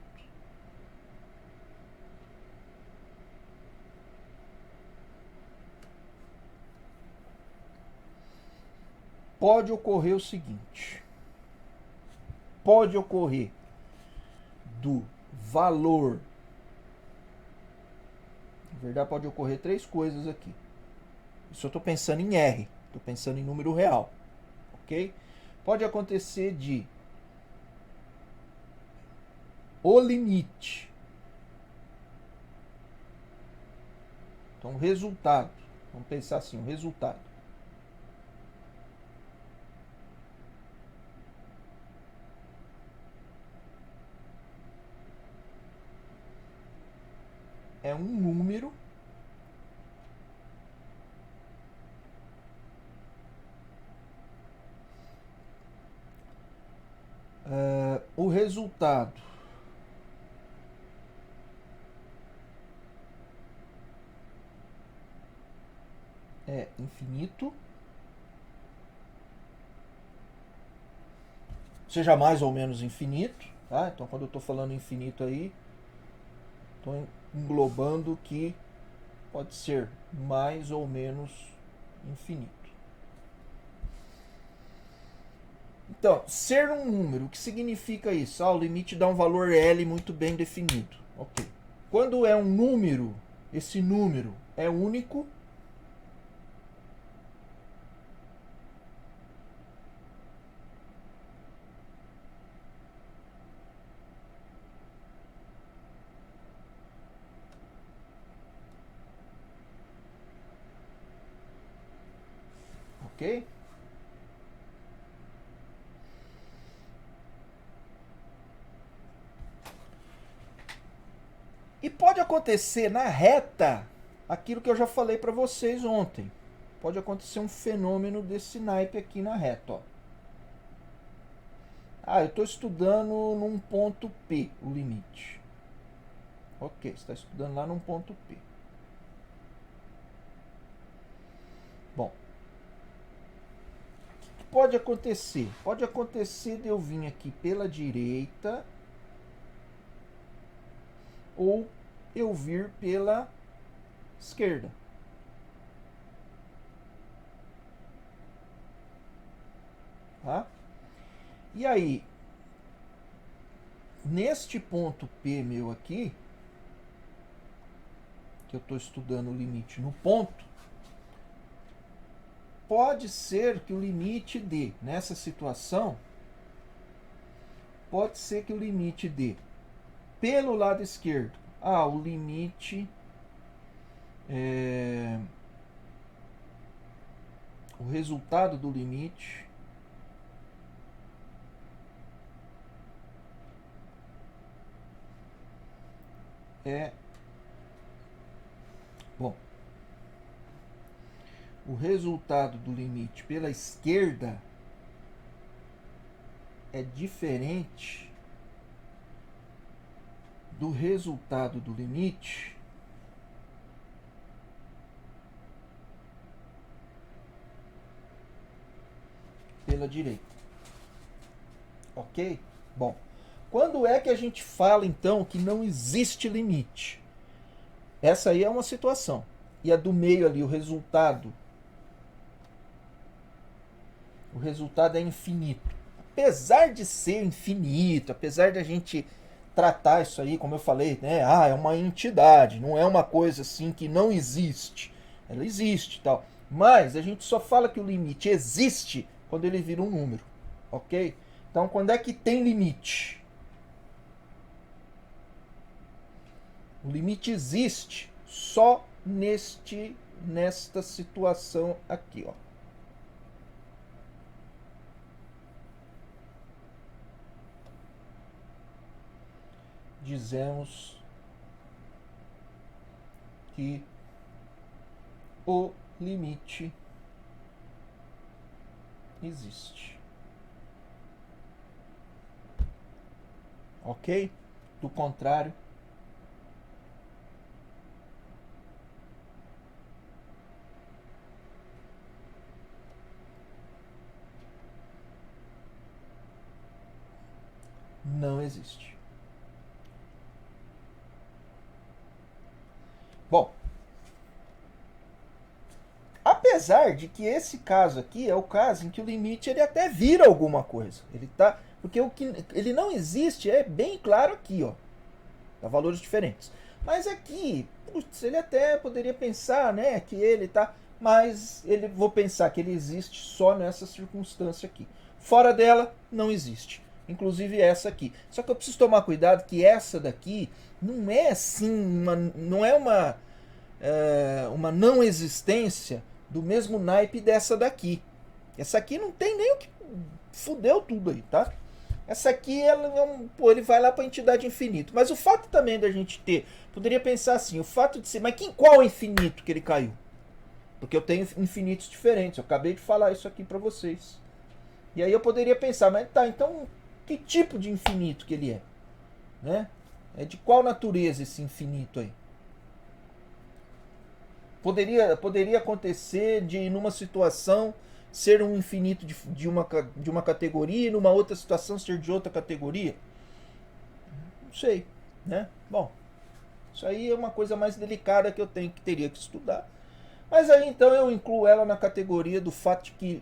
pode ocorrer o seguinte. Pode ocorrer do valor. Na verdade, pode ocorrer 3 coisas aqui. Isso eu estou pensando em R. Estou pensando em número real. Ok? Pode acontecer de o limite. Então, o resultado. Vamos pensar assim, o resultado. É um número o resultado é infinito, seja mais ou menos infinito, tá? Então, quando eu estou falando infinito aí, estou englobando que pode ser mais ou menos infinito. Então, ser um número, o que significa isso? O limite dá um valor L muito bem definido. Ok. Quando é um número, esse número é único. Ok? E pode acontecer na reta aquilo que eu já falei para vocês ontem. Pode acontecer um fenômeno desse naipe aqui na reta. Ó. Eu estou estudando num ponto P o limite. Ok, você está estudando lá num ponto P. Bom. O que pode acontecer? Pode acontecer de eu vir aqui pela direita ou eu vir pela esquerda. Tá? E aí, neste ponto P meu aqui, que eu estou estudando o limite no ponto, pode ser que o limite dê, nessa situação, pode ser que o limite dê pelo lado esquerdo. O limite o resultado do limite bom. O resultado do limite pela esquerda é diferente do resultado do limite pela direita. Ok? Bom, quando é que a gente fala então que não existe limite? Essa aí é uma situação. E a do meio ali, o resultado é infinito. Apesar de ser infinito, apesar de a gente tratar isso aí, como eu falei, né? É uma entidade, não é uma coisa assim que não existe. Ela existe e tal. Mas a gente só fala que o limite existe quando ele vira um número. Ok? Então, quando é que tem limite? O limite existe só nesta situação aqui, ó. Dizemos que o limite existe. Ok? Do contrário, não existe. Bom, Apesar de que esse caso aqui é o caso em que o limite ele até vira alguma coisa. Ele tá, porque o que ele não existe é bem claro aqui, ó. Dá valores diferentes. Mas aqui, putz, ele até poderia pensar, né, que ele tá, mas vou pensar que ele existe só nessa circunstância aqui. Fora dela, não existe. Inclusive essa aqui. Só que eu preciso tomar cuidado que essa daqui não é assim, não é uma não existência do mesmo naipe dessa daqui. Essa aqui não tem nem o que fudeu tudo aí, tá? Essa aqui ele vai lá para a entidade infinito. Mas o fato também da gente ter, poderia pensar assim, o fato de ser, mas qual infinito que ele caiu? Porque eu tenho infinitos diferentes. Eu acabei de falar isso aqui para vocês. E aí eu poderia pensar, mas tá, então que tipo de infinito que ele é? Né? É de qual natureza esse infinito aí? Poderia acontecer de, numa situação, ser um infinito de uma categoria e numa outra situação ser de outra categoria? Não sei, né? Bom, isso aí é uma coisa mais delicada que teria que estudar. Mas aí então eu incluo ela na categoria do fato de que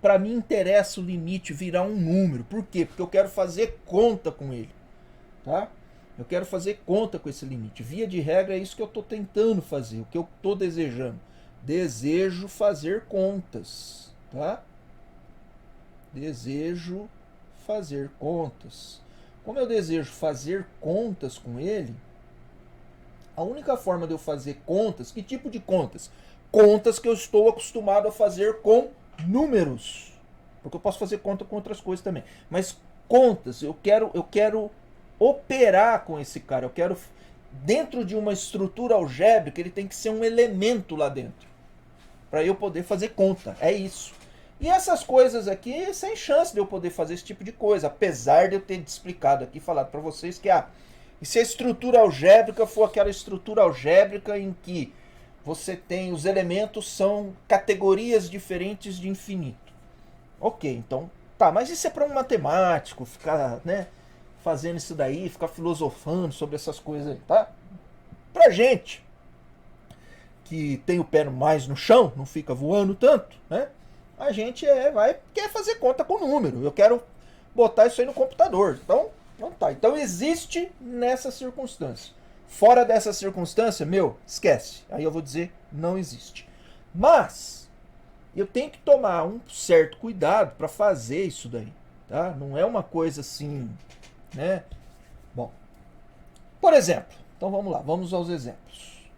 para mim interessa o limite virar um número. Por quê? Porque eu quero fazer conta com ele, tá? Eu quero fazer conta com esse limite. Via de regra é isso que eu estou tentando fazer, o que eu estou desejando. Desejo fazer contas, tá? Desejo fazer contas. Como eu desejo fazer contas com ele, a única forma de eu fazer contas, que tipo de contas? Contas que eu estou acostumado a fazer com números. Porque eu posso fazer conta com outras coisas também. Mas contas, eu quero operar com esse cara. Eu quero, dentro de uma estrutura algébrica, ele tem que ser um elemento lá dentro. Para eu poder fazer conta. É isso. E essas coisas aqui, sem chance de eu poder fazer esse tipo de coisa. Apesar de eu ter explicado aqui, falado para vocês que, e se a estrutura algébrica for aquela estrutura algébrica em que você tem, os elementos são categorias diferentes de infinito. Ok, então, tá, mas isso é para um matemático ficar, né, fazendo isso daí, ficar filosofando sobre essas coisas aí, tá? Pra gente que tem o pé mais no chão, não fica voando tanto, né? A gente quer fazer conta com número. Eu quero botar isso aí no computador. Então, não tá. Então existe nessa circunstância. Fora dessa circunstância, esquece. Aí eu vou dizer, não existe. Mas eu tenho que tomar um certo cuidado para fazer isso daí, tá? Não é uma coisa assim, né? Bom, por exemplo, então vamos lá, vamos aos exemplos.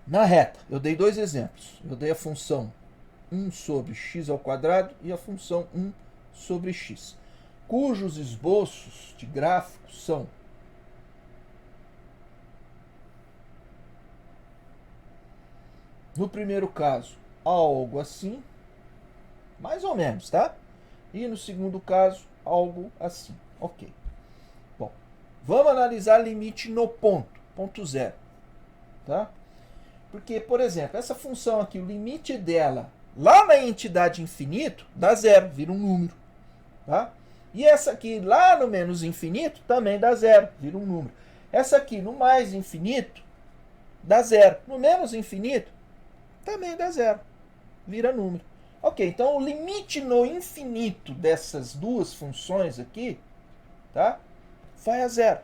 Na reta, eu dei dois exemplos. Eu dei a função 1 sobre x ao quadrado e a função 1 sobre x, cujos esboços de gráficos são no primeiro caso algo assim, mais ou menos, tá? E no segundo caso algo assim, ok. Bom, vamos analisar limite no ponto zero, tá? Porque, por exemplo, essa função aqui, o limite dela lá na entidade infinito dá zero, vira um número, tá? E essa aqui lá no menos infinito também dá zero, vira um número. Essa aqui no mais infinito dá zero. No menos infinito também dá zero, vira número. Ok, então o limite no infinito dessas duas funções aqui, tá? Vai a zero.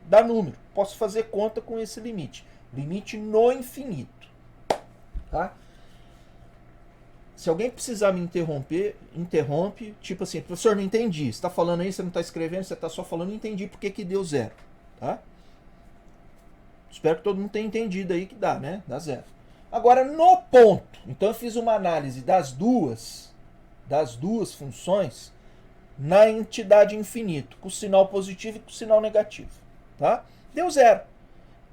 Dá número. Posso fazer conta com esse limite. Limite no infinito, tá? Se alguém precisar me interromper, interrompe, tipo assim, professor, não entendi. Você está falando aí, você não está escrevendo, você está só falando, não entendi por que deu zero, tá? Espero que todo mundo tenha entendido aí que dá, né? Dá zero. Agora, no ponto, então eu fiz uma análise das duas funções na entidade infinito, com sinal positivo e com sinal negativo, tá? Deu zero.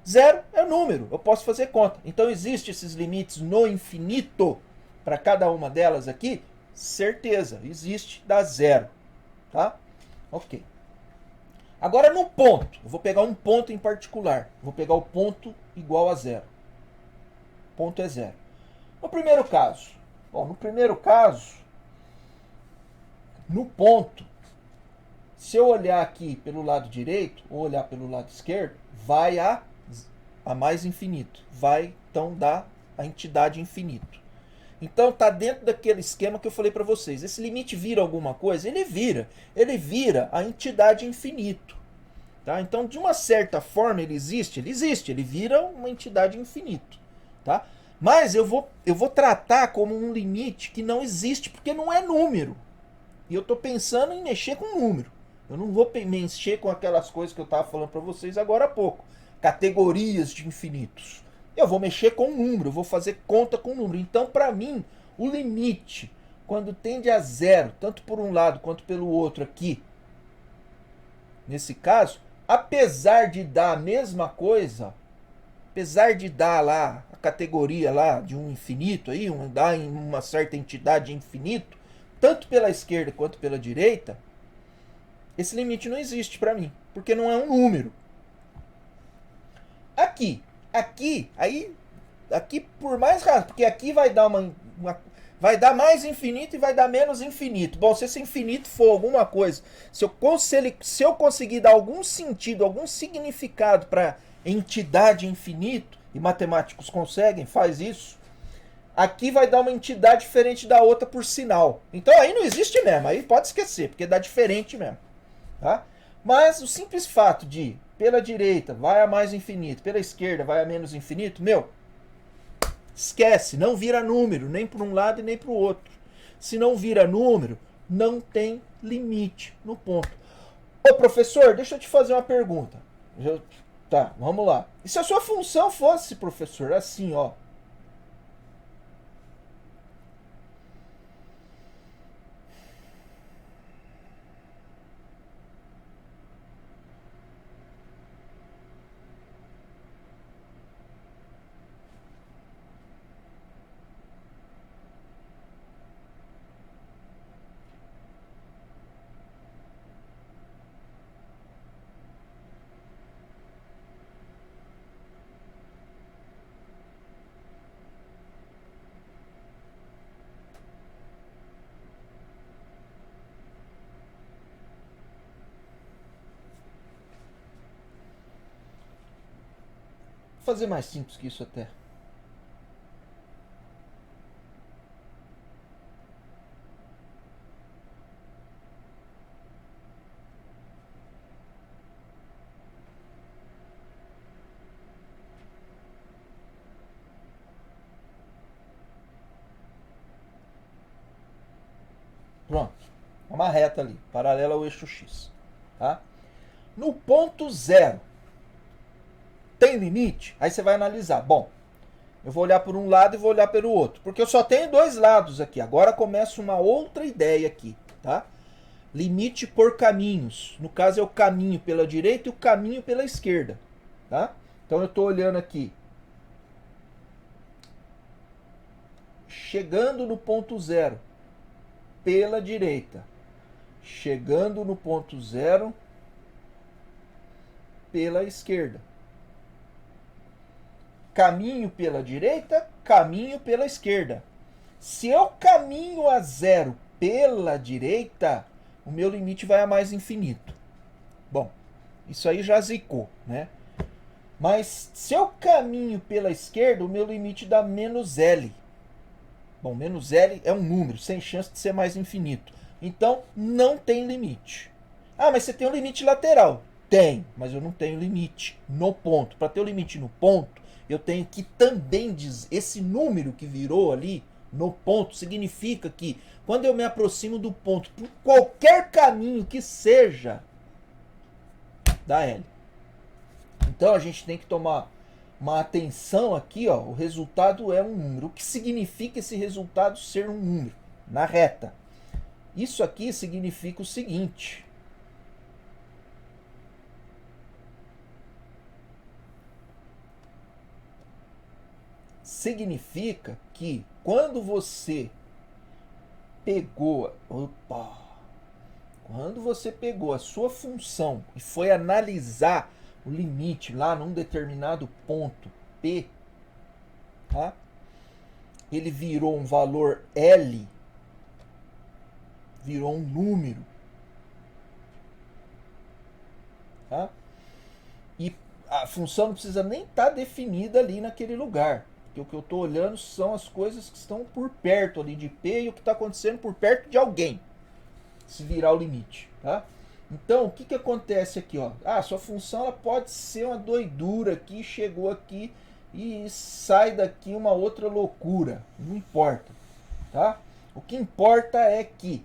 Zero é número, eu posso fazer conta. Então existem esses limites no infinito para cada uma delas aqui? Certeza, existe, dá zero, tá? Ok. Agora no ponto, eu vou pegar um ponto em particular. Vou pegar o ponto igual a zero. Ponto é zero. No primeiro caso, no ponto, se eu olhar aqui pelo lado direito ou olhar pelo lado esquerdo, vai a a mais infinito. Vai, então, dar a entidade infinito. Então, tá dentro daquele esquema que eu falei para vocês. Esse limite vira alguma coisa? Ele vira. Ele vira a entidade infinito. Tá? Então, de uma certa forma, ele existe. Ele vira uma entidade infinito. Tá? Mas eu vou tratar como um limite que não existe, porque não é número. E eu estou pensando em mexer com número. Eu não vou mexer com aquelas coisas que eu estava falando para vocês agora há pouco. Categorias de infinitos. Eu vou mexer com número, eu vou fazer conta com número. Então, para mim, o limite, quando tende a zero, tanto por um lado quanto pelo outro aqui, nesse caso, apesar de dar a mesma coisa, apesar de dar lá a categoria lá de um infinito, aí, dar em uma certa entidade infinito, tanto pela esquerda quanto pela direita, esse limite não existe para mim, porque não é um número. Aqui por mais razão, porque aqui vai dar vai dar mais infinito e vai dar menos infinito. Bom, se esse infinito for alguma coisa, se eu conseguir dar algum sentido, algum significado para entidade infinito, e matemáticos conseguem, faz isso, aqui vai dar uma entidade diferente da outra por sinal. Então aí não existe mesmo, aí pode esquecer, porque dá diferente mesmo. Tá? Mas o simples fato de, pela direita, vai a mais infinito, pela esquerda, vai a menos infinito, esquece, não vira número, nem para um lado e nem para o outro. Se não vira número, não tem limite no ponto. Ô professor, deixa eu te fazer uma pergunta. Tá, vamos lá. E se a sua função fosse, professor, assim, ó. Vou fazer mais simples que isso até. Pronto. Uma reta ali, paralela ao eixo X. Tá? No ponto zero, tem limite? Aí você vai analisar. Bom, eu vou olhar por um lado e vou olhar pelo outro. Porque eu só tenho dois lados aqui. Agora começa uma outra ideia aqui. Tá? Limite por caminhos. No caso é o caminho pela direita e o caminho pela esquerda. Tá? Então eu estou olhando aqui. Chegando no ponto zero pela direita. Chegando no ponto zero pela esquerda. Caminho pela direita, caminho pela esquerda. Se eu caminho a zero pela direita, o meu limite vai a mais infinito. Bom, isso aí já zicou, né? Mas se eu caminho pela esquerda, o meu limite dá menos L. Bom, menos L é um número, sem chance de ser mais infinito. Então, não tem limite. Ah, mas você tem um limite lateral. Tem, mas eu não tenho limite no ponto. Para ter o limite no ponto, eu tenho que também dizer, esse número que virou ali no ponto significa que quando eu me aproximo do ponto por qualquer caminho que seja, dá L. Então a gente tem que tomar uma atenção aqui, ó, o resultado é um número. O que significa esse resultado ser um número? Na reta. Isso aqui significa o seguinte. Significa que quando você pegou, quando você pegou a sua função e foi analisar o limite lá num determinado ponto P, tá? Ele virou um valor L, virou um número, tá? E a função não precisa nem estar definida ali naquele lugar. Porque o que eu estou olhando são as coisas que estão por perto ali de P e o que está acontecendo por perto de alguém. Se virar o limite, tá? Então, o que, que acontece aqui, ó? Sua função ela pode ser uma doidura aqui, chegou aqui e sai daqui uma outra loucura. Não importa, tá? O que importa é que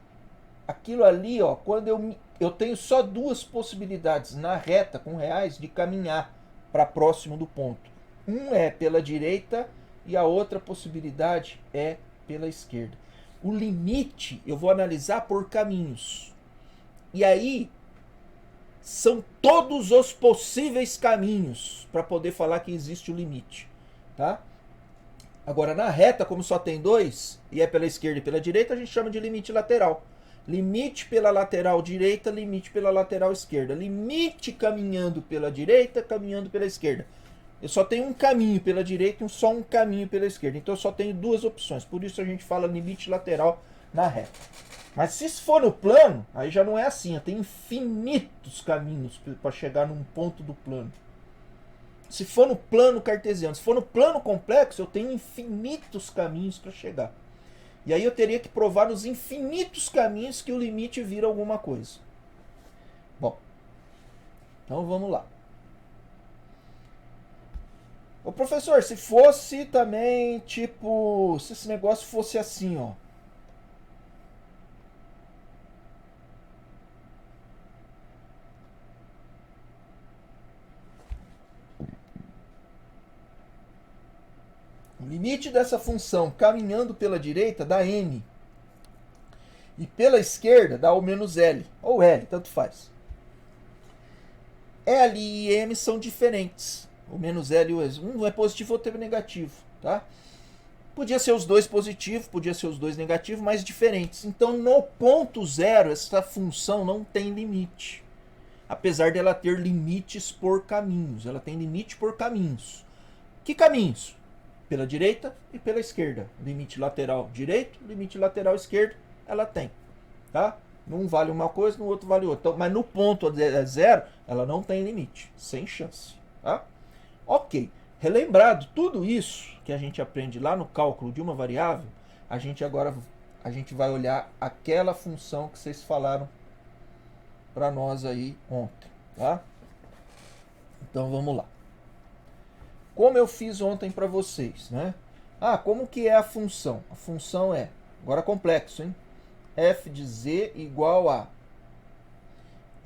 aquilo ali, ó, quando eu tenho só duas possibilidades na reta com reais de caminhar para próximo do ponto. Um é pela direita e a outra possibilidade é pela esquerda. O limite eu vou analisar por caminhos. E aí são todos os possíveis caminhos para poder falar que existe o limite, tá? Agora na reta, como só tem dois, e é pela esquerda e pela direita, a gente chama de limite lateral. Limite pela lateral direita, limite pela lateral esquerda. Limite caminhando pela direita, caminhando pela esquerda. Eu só tenho um caminho pela direita e só um caminho pela esquerda. Então eu só tenho duas opções. Por isso a gente fala limite lateral na reta. Mas se for no plano, aí já não é assim. Eu tenho infinitos caminhos para chegar num ponto do plano. Se for no plano cartesiano, se for no plano complexo, eu tenho infinitos caminhos para chegar. E aí eu teria que provar nos infinitos caminhos que o limite vira alguma coisa. Bom, então vamos lá. Ô professor, se fosse também, tipo, se esse negócio fosse assim, ó. O limite dessa função caminhando pela direita dá n. E pela esquerda dá o menos L. Ou L, tanto faz. L e M são diferentes. O menos L e o S. Um é positivo, outro é negativo. Tá? Podia ser os dois positivos, podia ser os dois negativos, mas diferentes. Então no ponto zero, essa função não tem limite. Apesar dela ter limites por caminhos. Ela tem limite por caminhos. Que caminhos? Pela direita e pela esquerda. Limite lateral direito, limite lateral esquerdo, ela tem. Tá? Num vale uma coisa, no outro vale outra. Então, mas no ponto zero, ela não tem limite. Sem chance. Tá? Ok. Relembrado tudo isso que a gente aprende lá no cálculo de uma variável, a gente vai olhar aquela função que vocês falaram para nós aí ontem. Tá? Então vamos lá. Como eu fiz ontem para vocês, né? Como que é a função? A função é, agora complexo, hein? F de z igual a...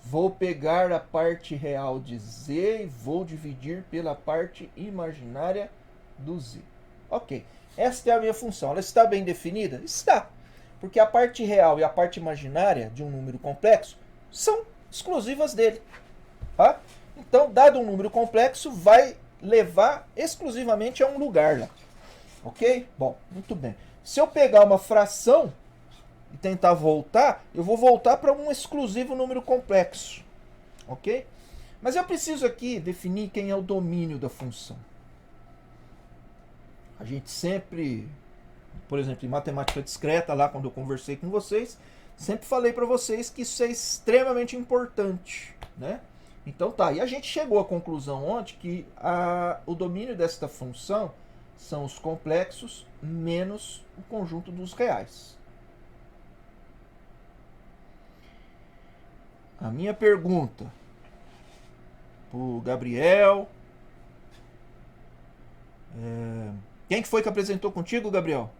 Vou pegar a parte real de z e vou dividir pela parte imaginária do z. Ok. Esta é a minha função. Ela está bem definida? Está. Porque a parte real e a parte imaginária de um número complexo são exclusivas dele. Tá? Então, dado um número complexo, vai levar exclusivamente a um lugar lá. Ok? Bom, muito bem. Se eu pegar uma fração e tentar voltar, eu vou voltar para um exclusivo número complexo. Ok? Mas eu preciso aqui definir quem é o domínio da função. A gente sempre, por exemplo, em matemática discreta, lá quando eu conversei com vocês, sempre falei para vocês que isso é extremamente importante, né? Então tá, e a gente chegou à conclusão ontem que o domínio desta função são os complexos menos o conjunto dos reais. A minha pergunta para o Gabriel... Quem que foi que apresentou contigo, Gabriel?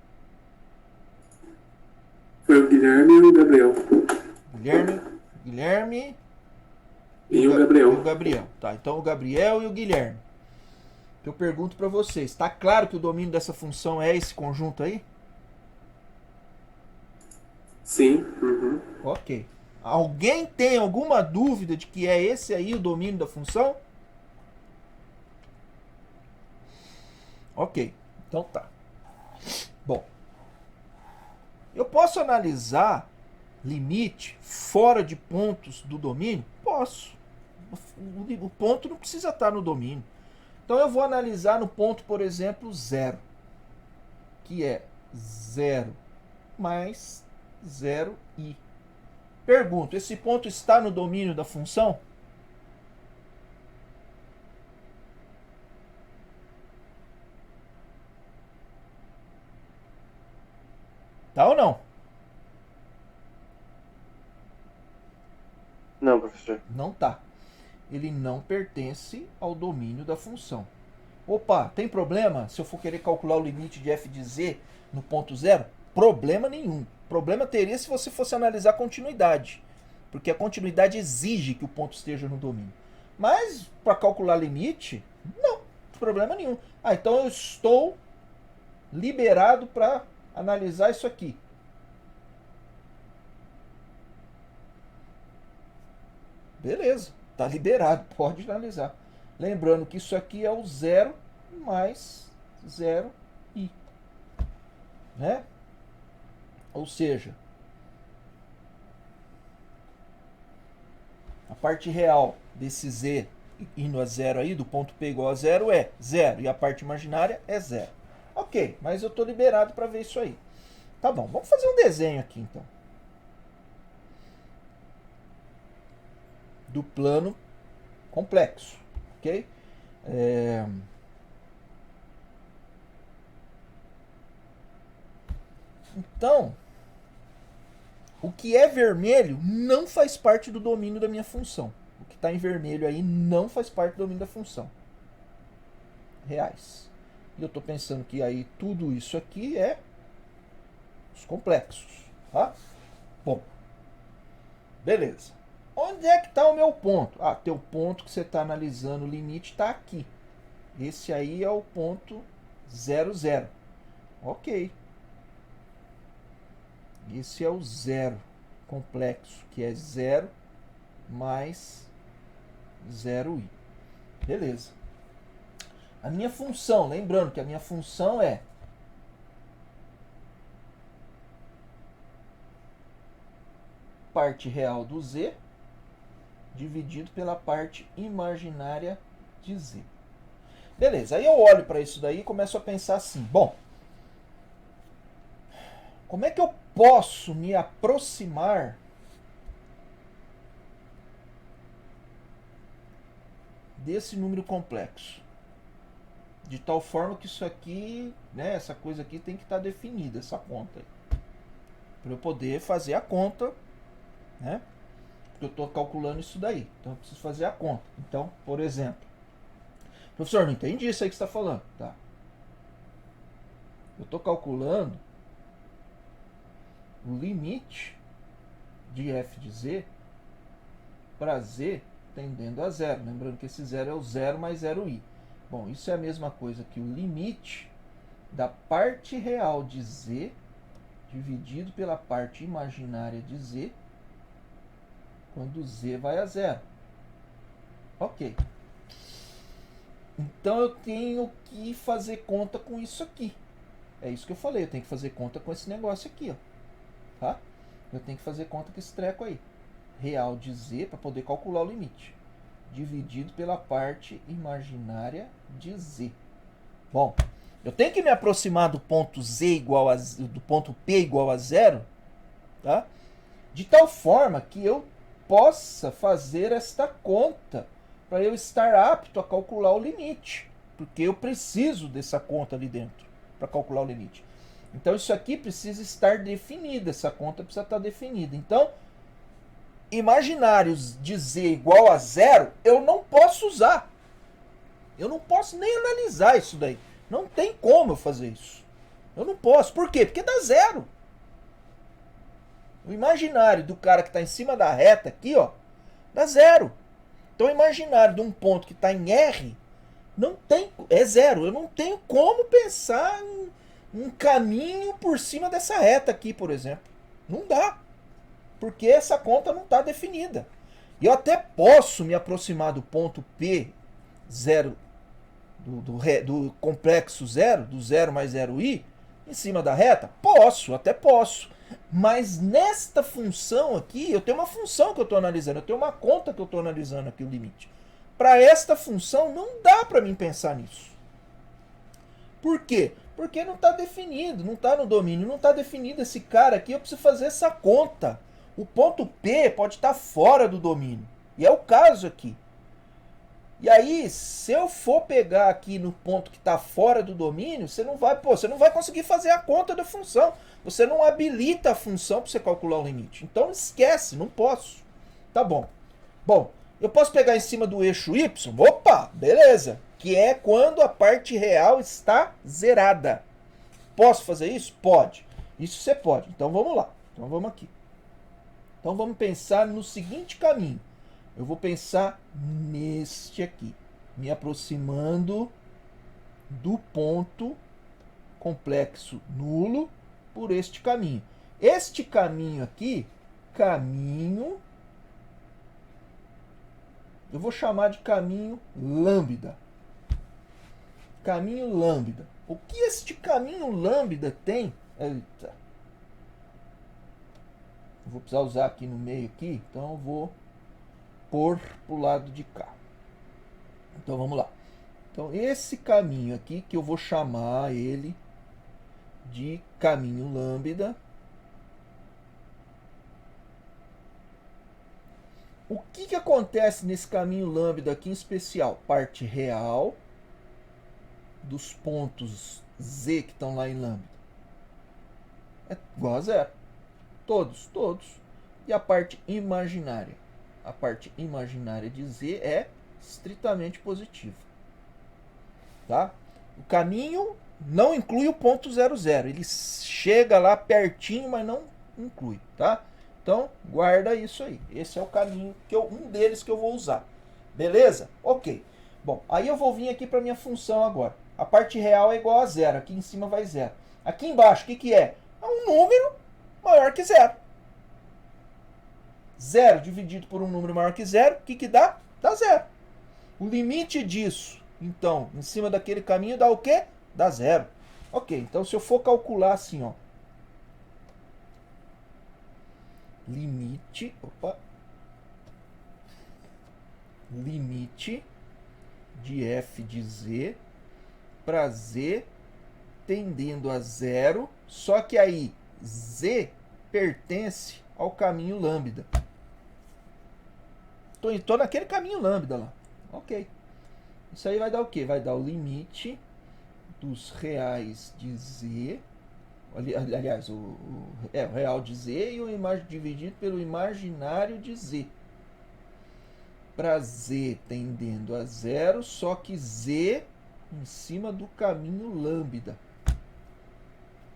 Foi o Guilherme e o Gabriel. Guilherme... E o Gabriel. E o Gabriel. Tá, então o Gabriel e o Guilherme. Eu pergunto para vocês, está claro que o domínio dessa função é esse conjunto aí? Sim. Uhum. Ok. Alguém tem alguma dúvida de que é esse aí o domínio da função? Ok. Então tá. Bom. Eu posso analisar limite fora de pontos do domínio? Posso. O ponto não precisa estar no domínio. Então eu vou analisar no ponto, por exemplo, 0. Que é 0 mais 0i. Pergunto, esse ponto está no domínio da função? Tá ou não? Não, professor. Não tá. Ele não pertence ao domínio da função. Opa, tem problema se eu for querer calcular o limite de f de z no ponto zero? Problema nenhum. Problema teria se você fosse analisar a continuidade. Porque a continuidade exige que o ponto esteja no domínio. Mas, para calcular limite, não. Problema nenhum. Ah, então eu estou liberado para analisar isso aqui. Beleza, tá liberado, pode analisar. Lembrando que isso aqui é o 0 mais 0i. Né? Ou seja, a parte real desse z indo a zero aí, do ponto P igual a zero, é 0. E a parte imaginária é 0. Ok, mas eu estou liberado para ver isso aí. Tá bom, vamos fazer um desenho aqui então. Do plano complexo, ok? Então, o que é vermelho não faz parte do domínio da minha função. O que está em vermelho aí não faz parte do domínio da função. Reais. E eu estou pensando que aí tudo isso aqui é os complexos. Tá? Bom. Beleza. Onde é que está o meu ponto? Ah, teu ponto que você está analisando o limite está aqui. Esse aí é o ponto 0, 0. Ok. Esse é o zero complexo, que é 0 mais 0i. Beleza. A minha função, lembrando que a minha função é parte real do z dividido pela parte imaginária de z. Beleza, aí eu olho para isso daí e começo a pensar assim, bom, como é que eu posso me aproximar desse número complexo? De tal forma que isso aqui, né, essa coisa aqui tem que estar definida, essa conta aí. Para eu poder fazer a conta, né? Porque eu estou calculando isso daí. Então eu preciso fazer a conta. Então, por exemplo, professor, não entendi isso aí que você está falando. Tá. Eu estou calculando o limite de f de z para z tendendo a zero. Lembrando que esse zero é o 0 mais 0i. Bom, isso é a mesma coisa que o limite da parte real de z dividido pela parte imaginária de z quando z vai a zero. Ok. Então eu tenho que fazer conta com isso aqui. É isso que eu falei, eu tenho que fazer conta com esse negócio aqui, ó. Tá? Eu tenho que fazer conta com esse treco aí. Real de z para poder calcular o limite. Dividido pela parte imaginária de z. Bom, eu tenho que me aproximar do ponto z igual a do ponto P igual a 0, tá? De tal forma que eu possa fazer esta conta para eu estar apto a calcular o limite, porque eu preciso dessa conta ali dentro para calcular o limite. Então isso aqui precisa estar definido, essa conta precisa estar definida. Então, imaginários de z igual a 0, eu não posso usar. Eu não posso nem analisar isso daí. Não tem como eu fazer isso. Eu não posso. Por quê? Porque dá 0. O imaginário do cara que está em cima da reta aqui, ó, dá 0. Então o imaginário de um ponto que está em R não tem, é 0. Eu não tenho como pensar em um caminho por cima dessa reta aqui, por exemplo. Não dá. Porque essa conta não está definida. E eu até posso me aproximar do ponto P, 0, do complexo 0, do 0 mais 0i, em cima da reta? Posso, até posso. Mas nesta função aqui, eu tenho uma função que eu estou analisando, eu tenho uma conta que eu estou analisando aqui, o limite. Para esta função, não dá para mim pensar nisso. Por quê? Porque não está definido, não está no domínio, não está definido esse cara aqui, eu preciso fazer essa conta. O ponto P pode estar fora do domínio. E é o caso aqui. E aí, se eu for pegar aqui no ponto que está fora do domínio, você não vai conseguir fazer a conta da função. Você não habilita a função para você calcular o limite. Então esquece, não posso. Tá bom. Bom, eu posso pegar em cima do eixo y? Opa, beleza. Que é quando a parte real está zerada. Posso fazer isso? Pode. Isso você pode. Então vamos lá. Então vamos aqui. Então vamos pensar no seguinte caminho. Eu vou pensar neste aqui, me aproximando do ponto complexo nulo por este caminho. Este caminho aqui, caminho, eu vou chamar de caminho lambda. Caminho lambda. O que este caminho lambda tem? Eita. Eu vou precisar usar aqui no meio aqui, então eu vou pôr para o lado de cá. Então vamos lá. Então esse caminho aqui, que eu vou chamar ele de caminho lambda. O que acontece nesse caminho lambda aqui em especial? Parte real dos pontos Z que estão lá em lambda é igual a zero. Todos. E a parte imaginária? A parte imaginária de Z é estritamente positiva. Tá? O caminho não inclui o ponto 0, 0. Ele chega lá pertinho, mas não inclui. Tá? Então, guarda isso aí. Esse é o caminho, um deles que eu vou usar. Beleza? Ok. Bom, aí eu vou vir aqui para minha função agora. A parte real é igual a 0. Aqui em cima vai 0. Aqui embaixo, o que é? É um número maior que 0. 0 dividido por um número maior que 0, o que dá? Dá 0. O limite disso, então, em cima daquele caminho, dá o quê? Dá 0. Ok, então se eu for calcular assim, ó. Limite de f de z para z tendendo a 0, só que aí z pertence ao caminho lambda. Estou naquele caminho lambda lá. Ok. Isso aí vai dar o quê? Vai dar o limite dos reais de z. Aliás, o real de z e o dividido pelo imaginário de z. Para z tendendo a 0, só que z em cima do caminho lambda.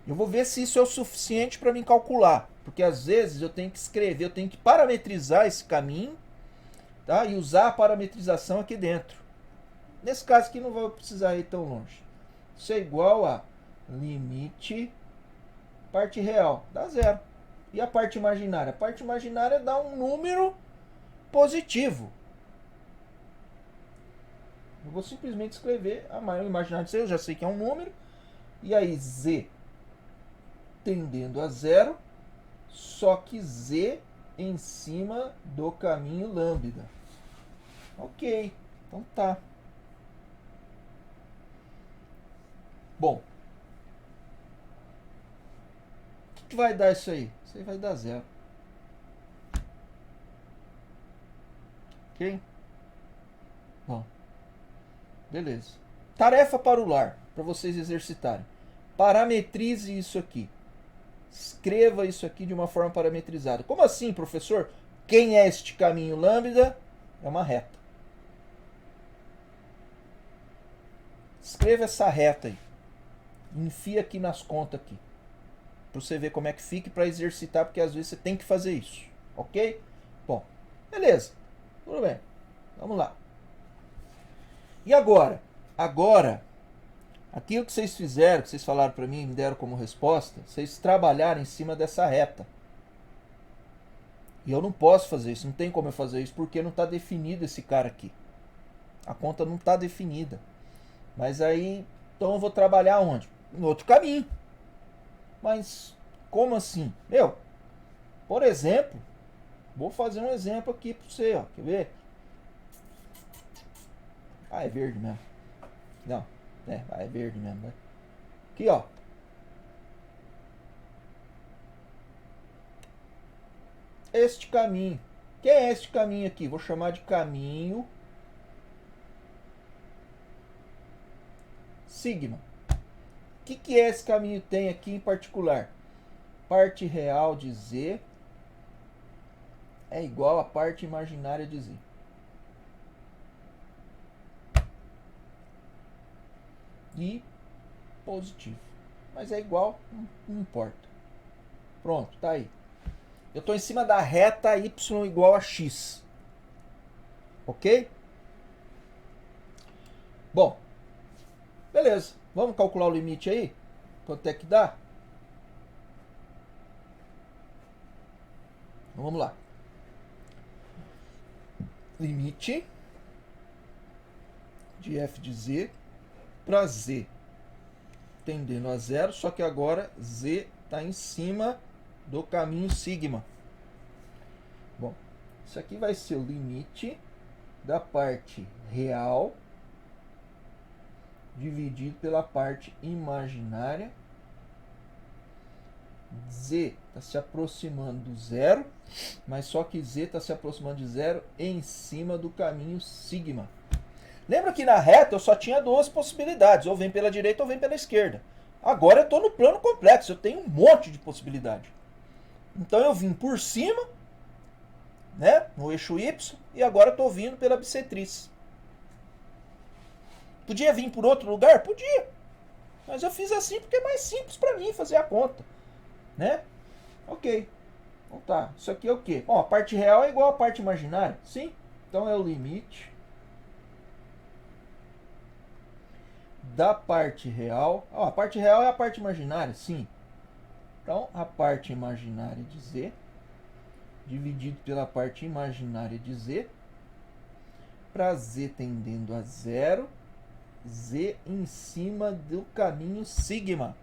Eu vou ver se isso é o suficiente para me calcular. Porque às vezes eu tenho que escrever, eu tenho que parametrizar esse caminho, tá? E usar a parametrização aqui dentro. Nesse caso aqui não vou precisar ir tão longe. Isso é igual a limite parte real, dá 0. E a parte imaginária? A parte imaginária dá um número positivo. Eu vou simplesmente escrever a maior imaginária de z, eu já sei que é um número. E aí z tendendo a 0, só que z em cima do caminho lambda. Ok, então tá. Bom, o que vai dar isso aí? Isso aí vai dar 0. Ok? Bom, beleza. Tarefa para o lar, para vocês exercitarem. Parametrize isso aqui. Escreva isso aqui de uma forma parametrizada. Como assim, professor? Quem é este caminho lambda? É uma reta. Escreva essa reta aí. Enfia aqui nas contas aqui. Para você ver como é que fica e para exercitar, porque às vezes você tem que fazer isso. Ok? Bom, beleza. Tudo bem. Vamos lá. E agora? Agora, aquilo que vocês fizeram, que vocês falaram para mim e me deram como resposta, vocês trabalharam em cima dessa reta. E eu não posso fazer isso, não tem como eu fazer isso, porque não está definido esse cara aqui. A conta não está definida. Mas aí, então eu vou trabalhar onde? Em outro caminho. Mas, como assim? Por exemplo, vou fazer um exemplo aqui para você, ó. Quer ver? Ah, é verde mesmo. Não, é verde mesmo. Né? Aqui, ó. Este caminho. Quem é este caminho aqui? Vou chamar de caminho sigma. O que esse caminho tem aqui em particular? Parte real de z é igual a parte imaginária de z. E positivo. Mas é igual, não importa. Pronto, tá aí. Eu estou em cima da reta y igual a x. Ok? Bom, beleza. Vamos calcular o limite aí? Quanto é que dá? Então, vamos lá. Limite de f de z para z tendendo a zero, só que agora z está em cima do caminho sigma. Bom, isso aqui vai ser o limite da parte real dividido pela parte imaginária. Z está se aproximando do zero, mas só que z está se aproximando de zero em cima do caminho sigma. Lembra que na reta eu só tinha duas possibilidades, ou vem pela direita ou vem pela esquerda. Agora eu estou no plano complexo, eu tenho um monte de possibilidade. Então eu vim por cima, né, no eixo y, e agora estou vindo pela bissetriz. Podia vir por outro lugar? Podia. Mas eu fiz assim porque é mais simples para mim fazer a conta. Né? Ok. Então tá. Isso aqui é o quê? Bom, a parte real é igual à parte imaginária. Sim. Então é o limite da parte real. A parte real é a parte imaginária. Sim. Então a parte imaginária de z dividido pela parte imaginária de z para z tendendo a zero. Z em cima do caminho sigma.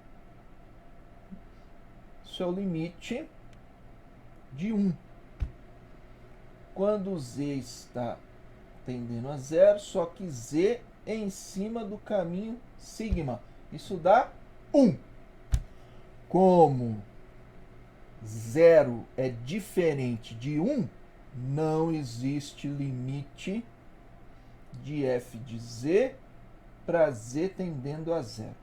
Isso é o limite de 1. Quando z está tendendo a zero, só que z em cima do caminho sigma. Isso dá 1. Como 0 é diferente de 1, não existe limite de f de z para z tendendo a zero.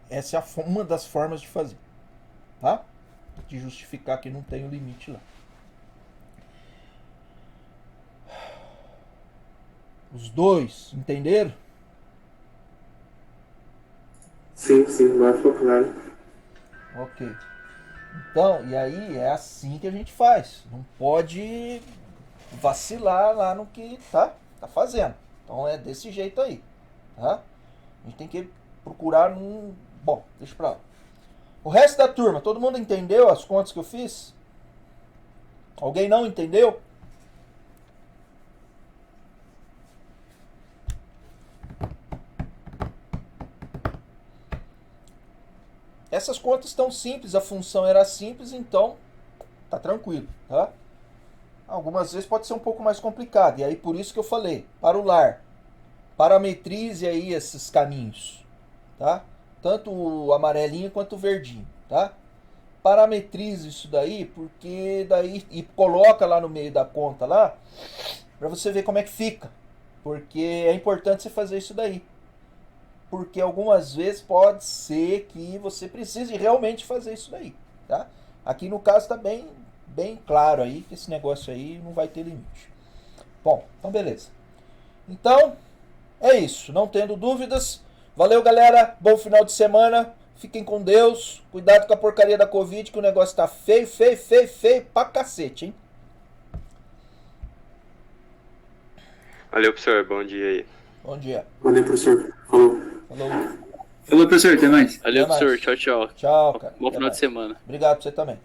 Essa é uma das formas de fazer, tá? De justificar que não tem o limite lá. Os dois, entenderam? Sim, agora ficou claro. Ok. Então, e aí é assim que a gente faz. Não pode vacilar lá no que tá fazendo. Então é desse jeito aí, tá? A gente tem que procurar num... Bom, deixa pra lá. O resto da turma, todo mundo entendeu as contas que eu fiz? Alguém não entendeu? Essas contas estão simples, a função era simples, então tá tranquilo, tá? Algumas vezes pode ser um pouco mais complicado, e aí por isso que eu falei, para o lar, parametrize aí esses caminhos, tá? Tanto o amarelinho quanto o verdinho, tá? Parametrize isso daí, porque daí, e coloca lá no meio da conta lá, para você ver como é que fica, porque é importante você fazer isso daí. Porque algumas vezes pode ser que você precise realmente fazer isso daí, tá? Aqui no caso está bem claro aí que esse negócio aí não vai ter limite. Bom, então beleza. Então, é isso. Não tendo dúvidas. Valeu, galera. Bom final de semana. Fiquem com Deus. Cuidado com a porcaria da Covid, que o negócio tá feio pra cacete, hein? Valeu, professor. Bom dia aí. Bom dia. Valeu, professor. Falou. Falou, professor. Até mais. Valeu, Até mais. professor. Tchau, tchau. Tchau, cara. Bom Até final mais. de semana. Obrigado pra você também.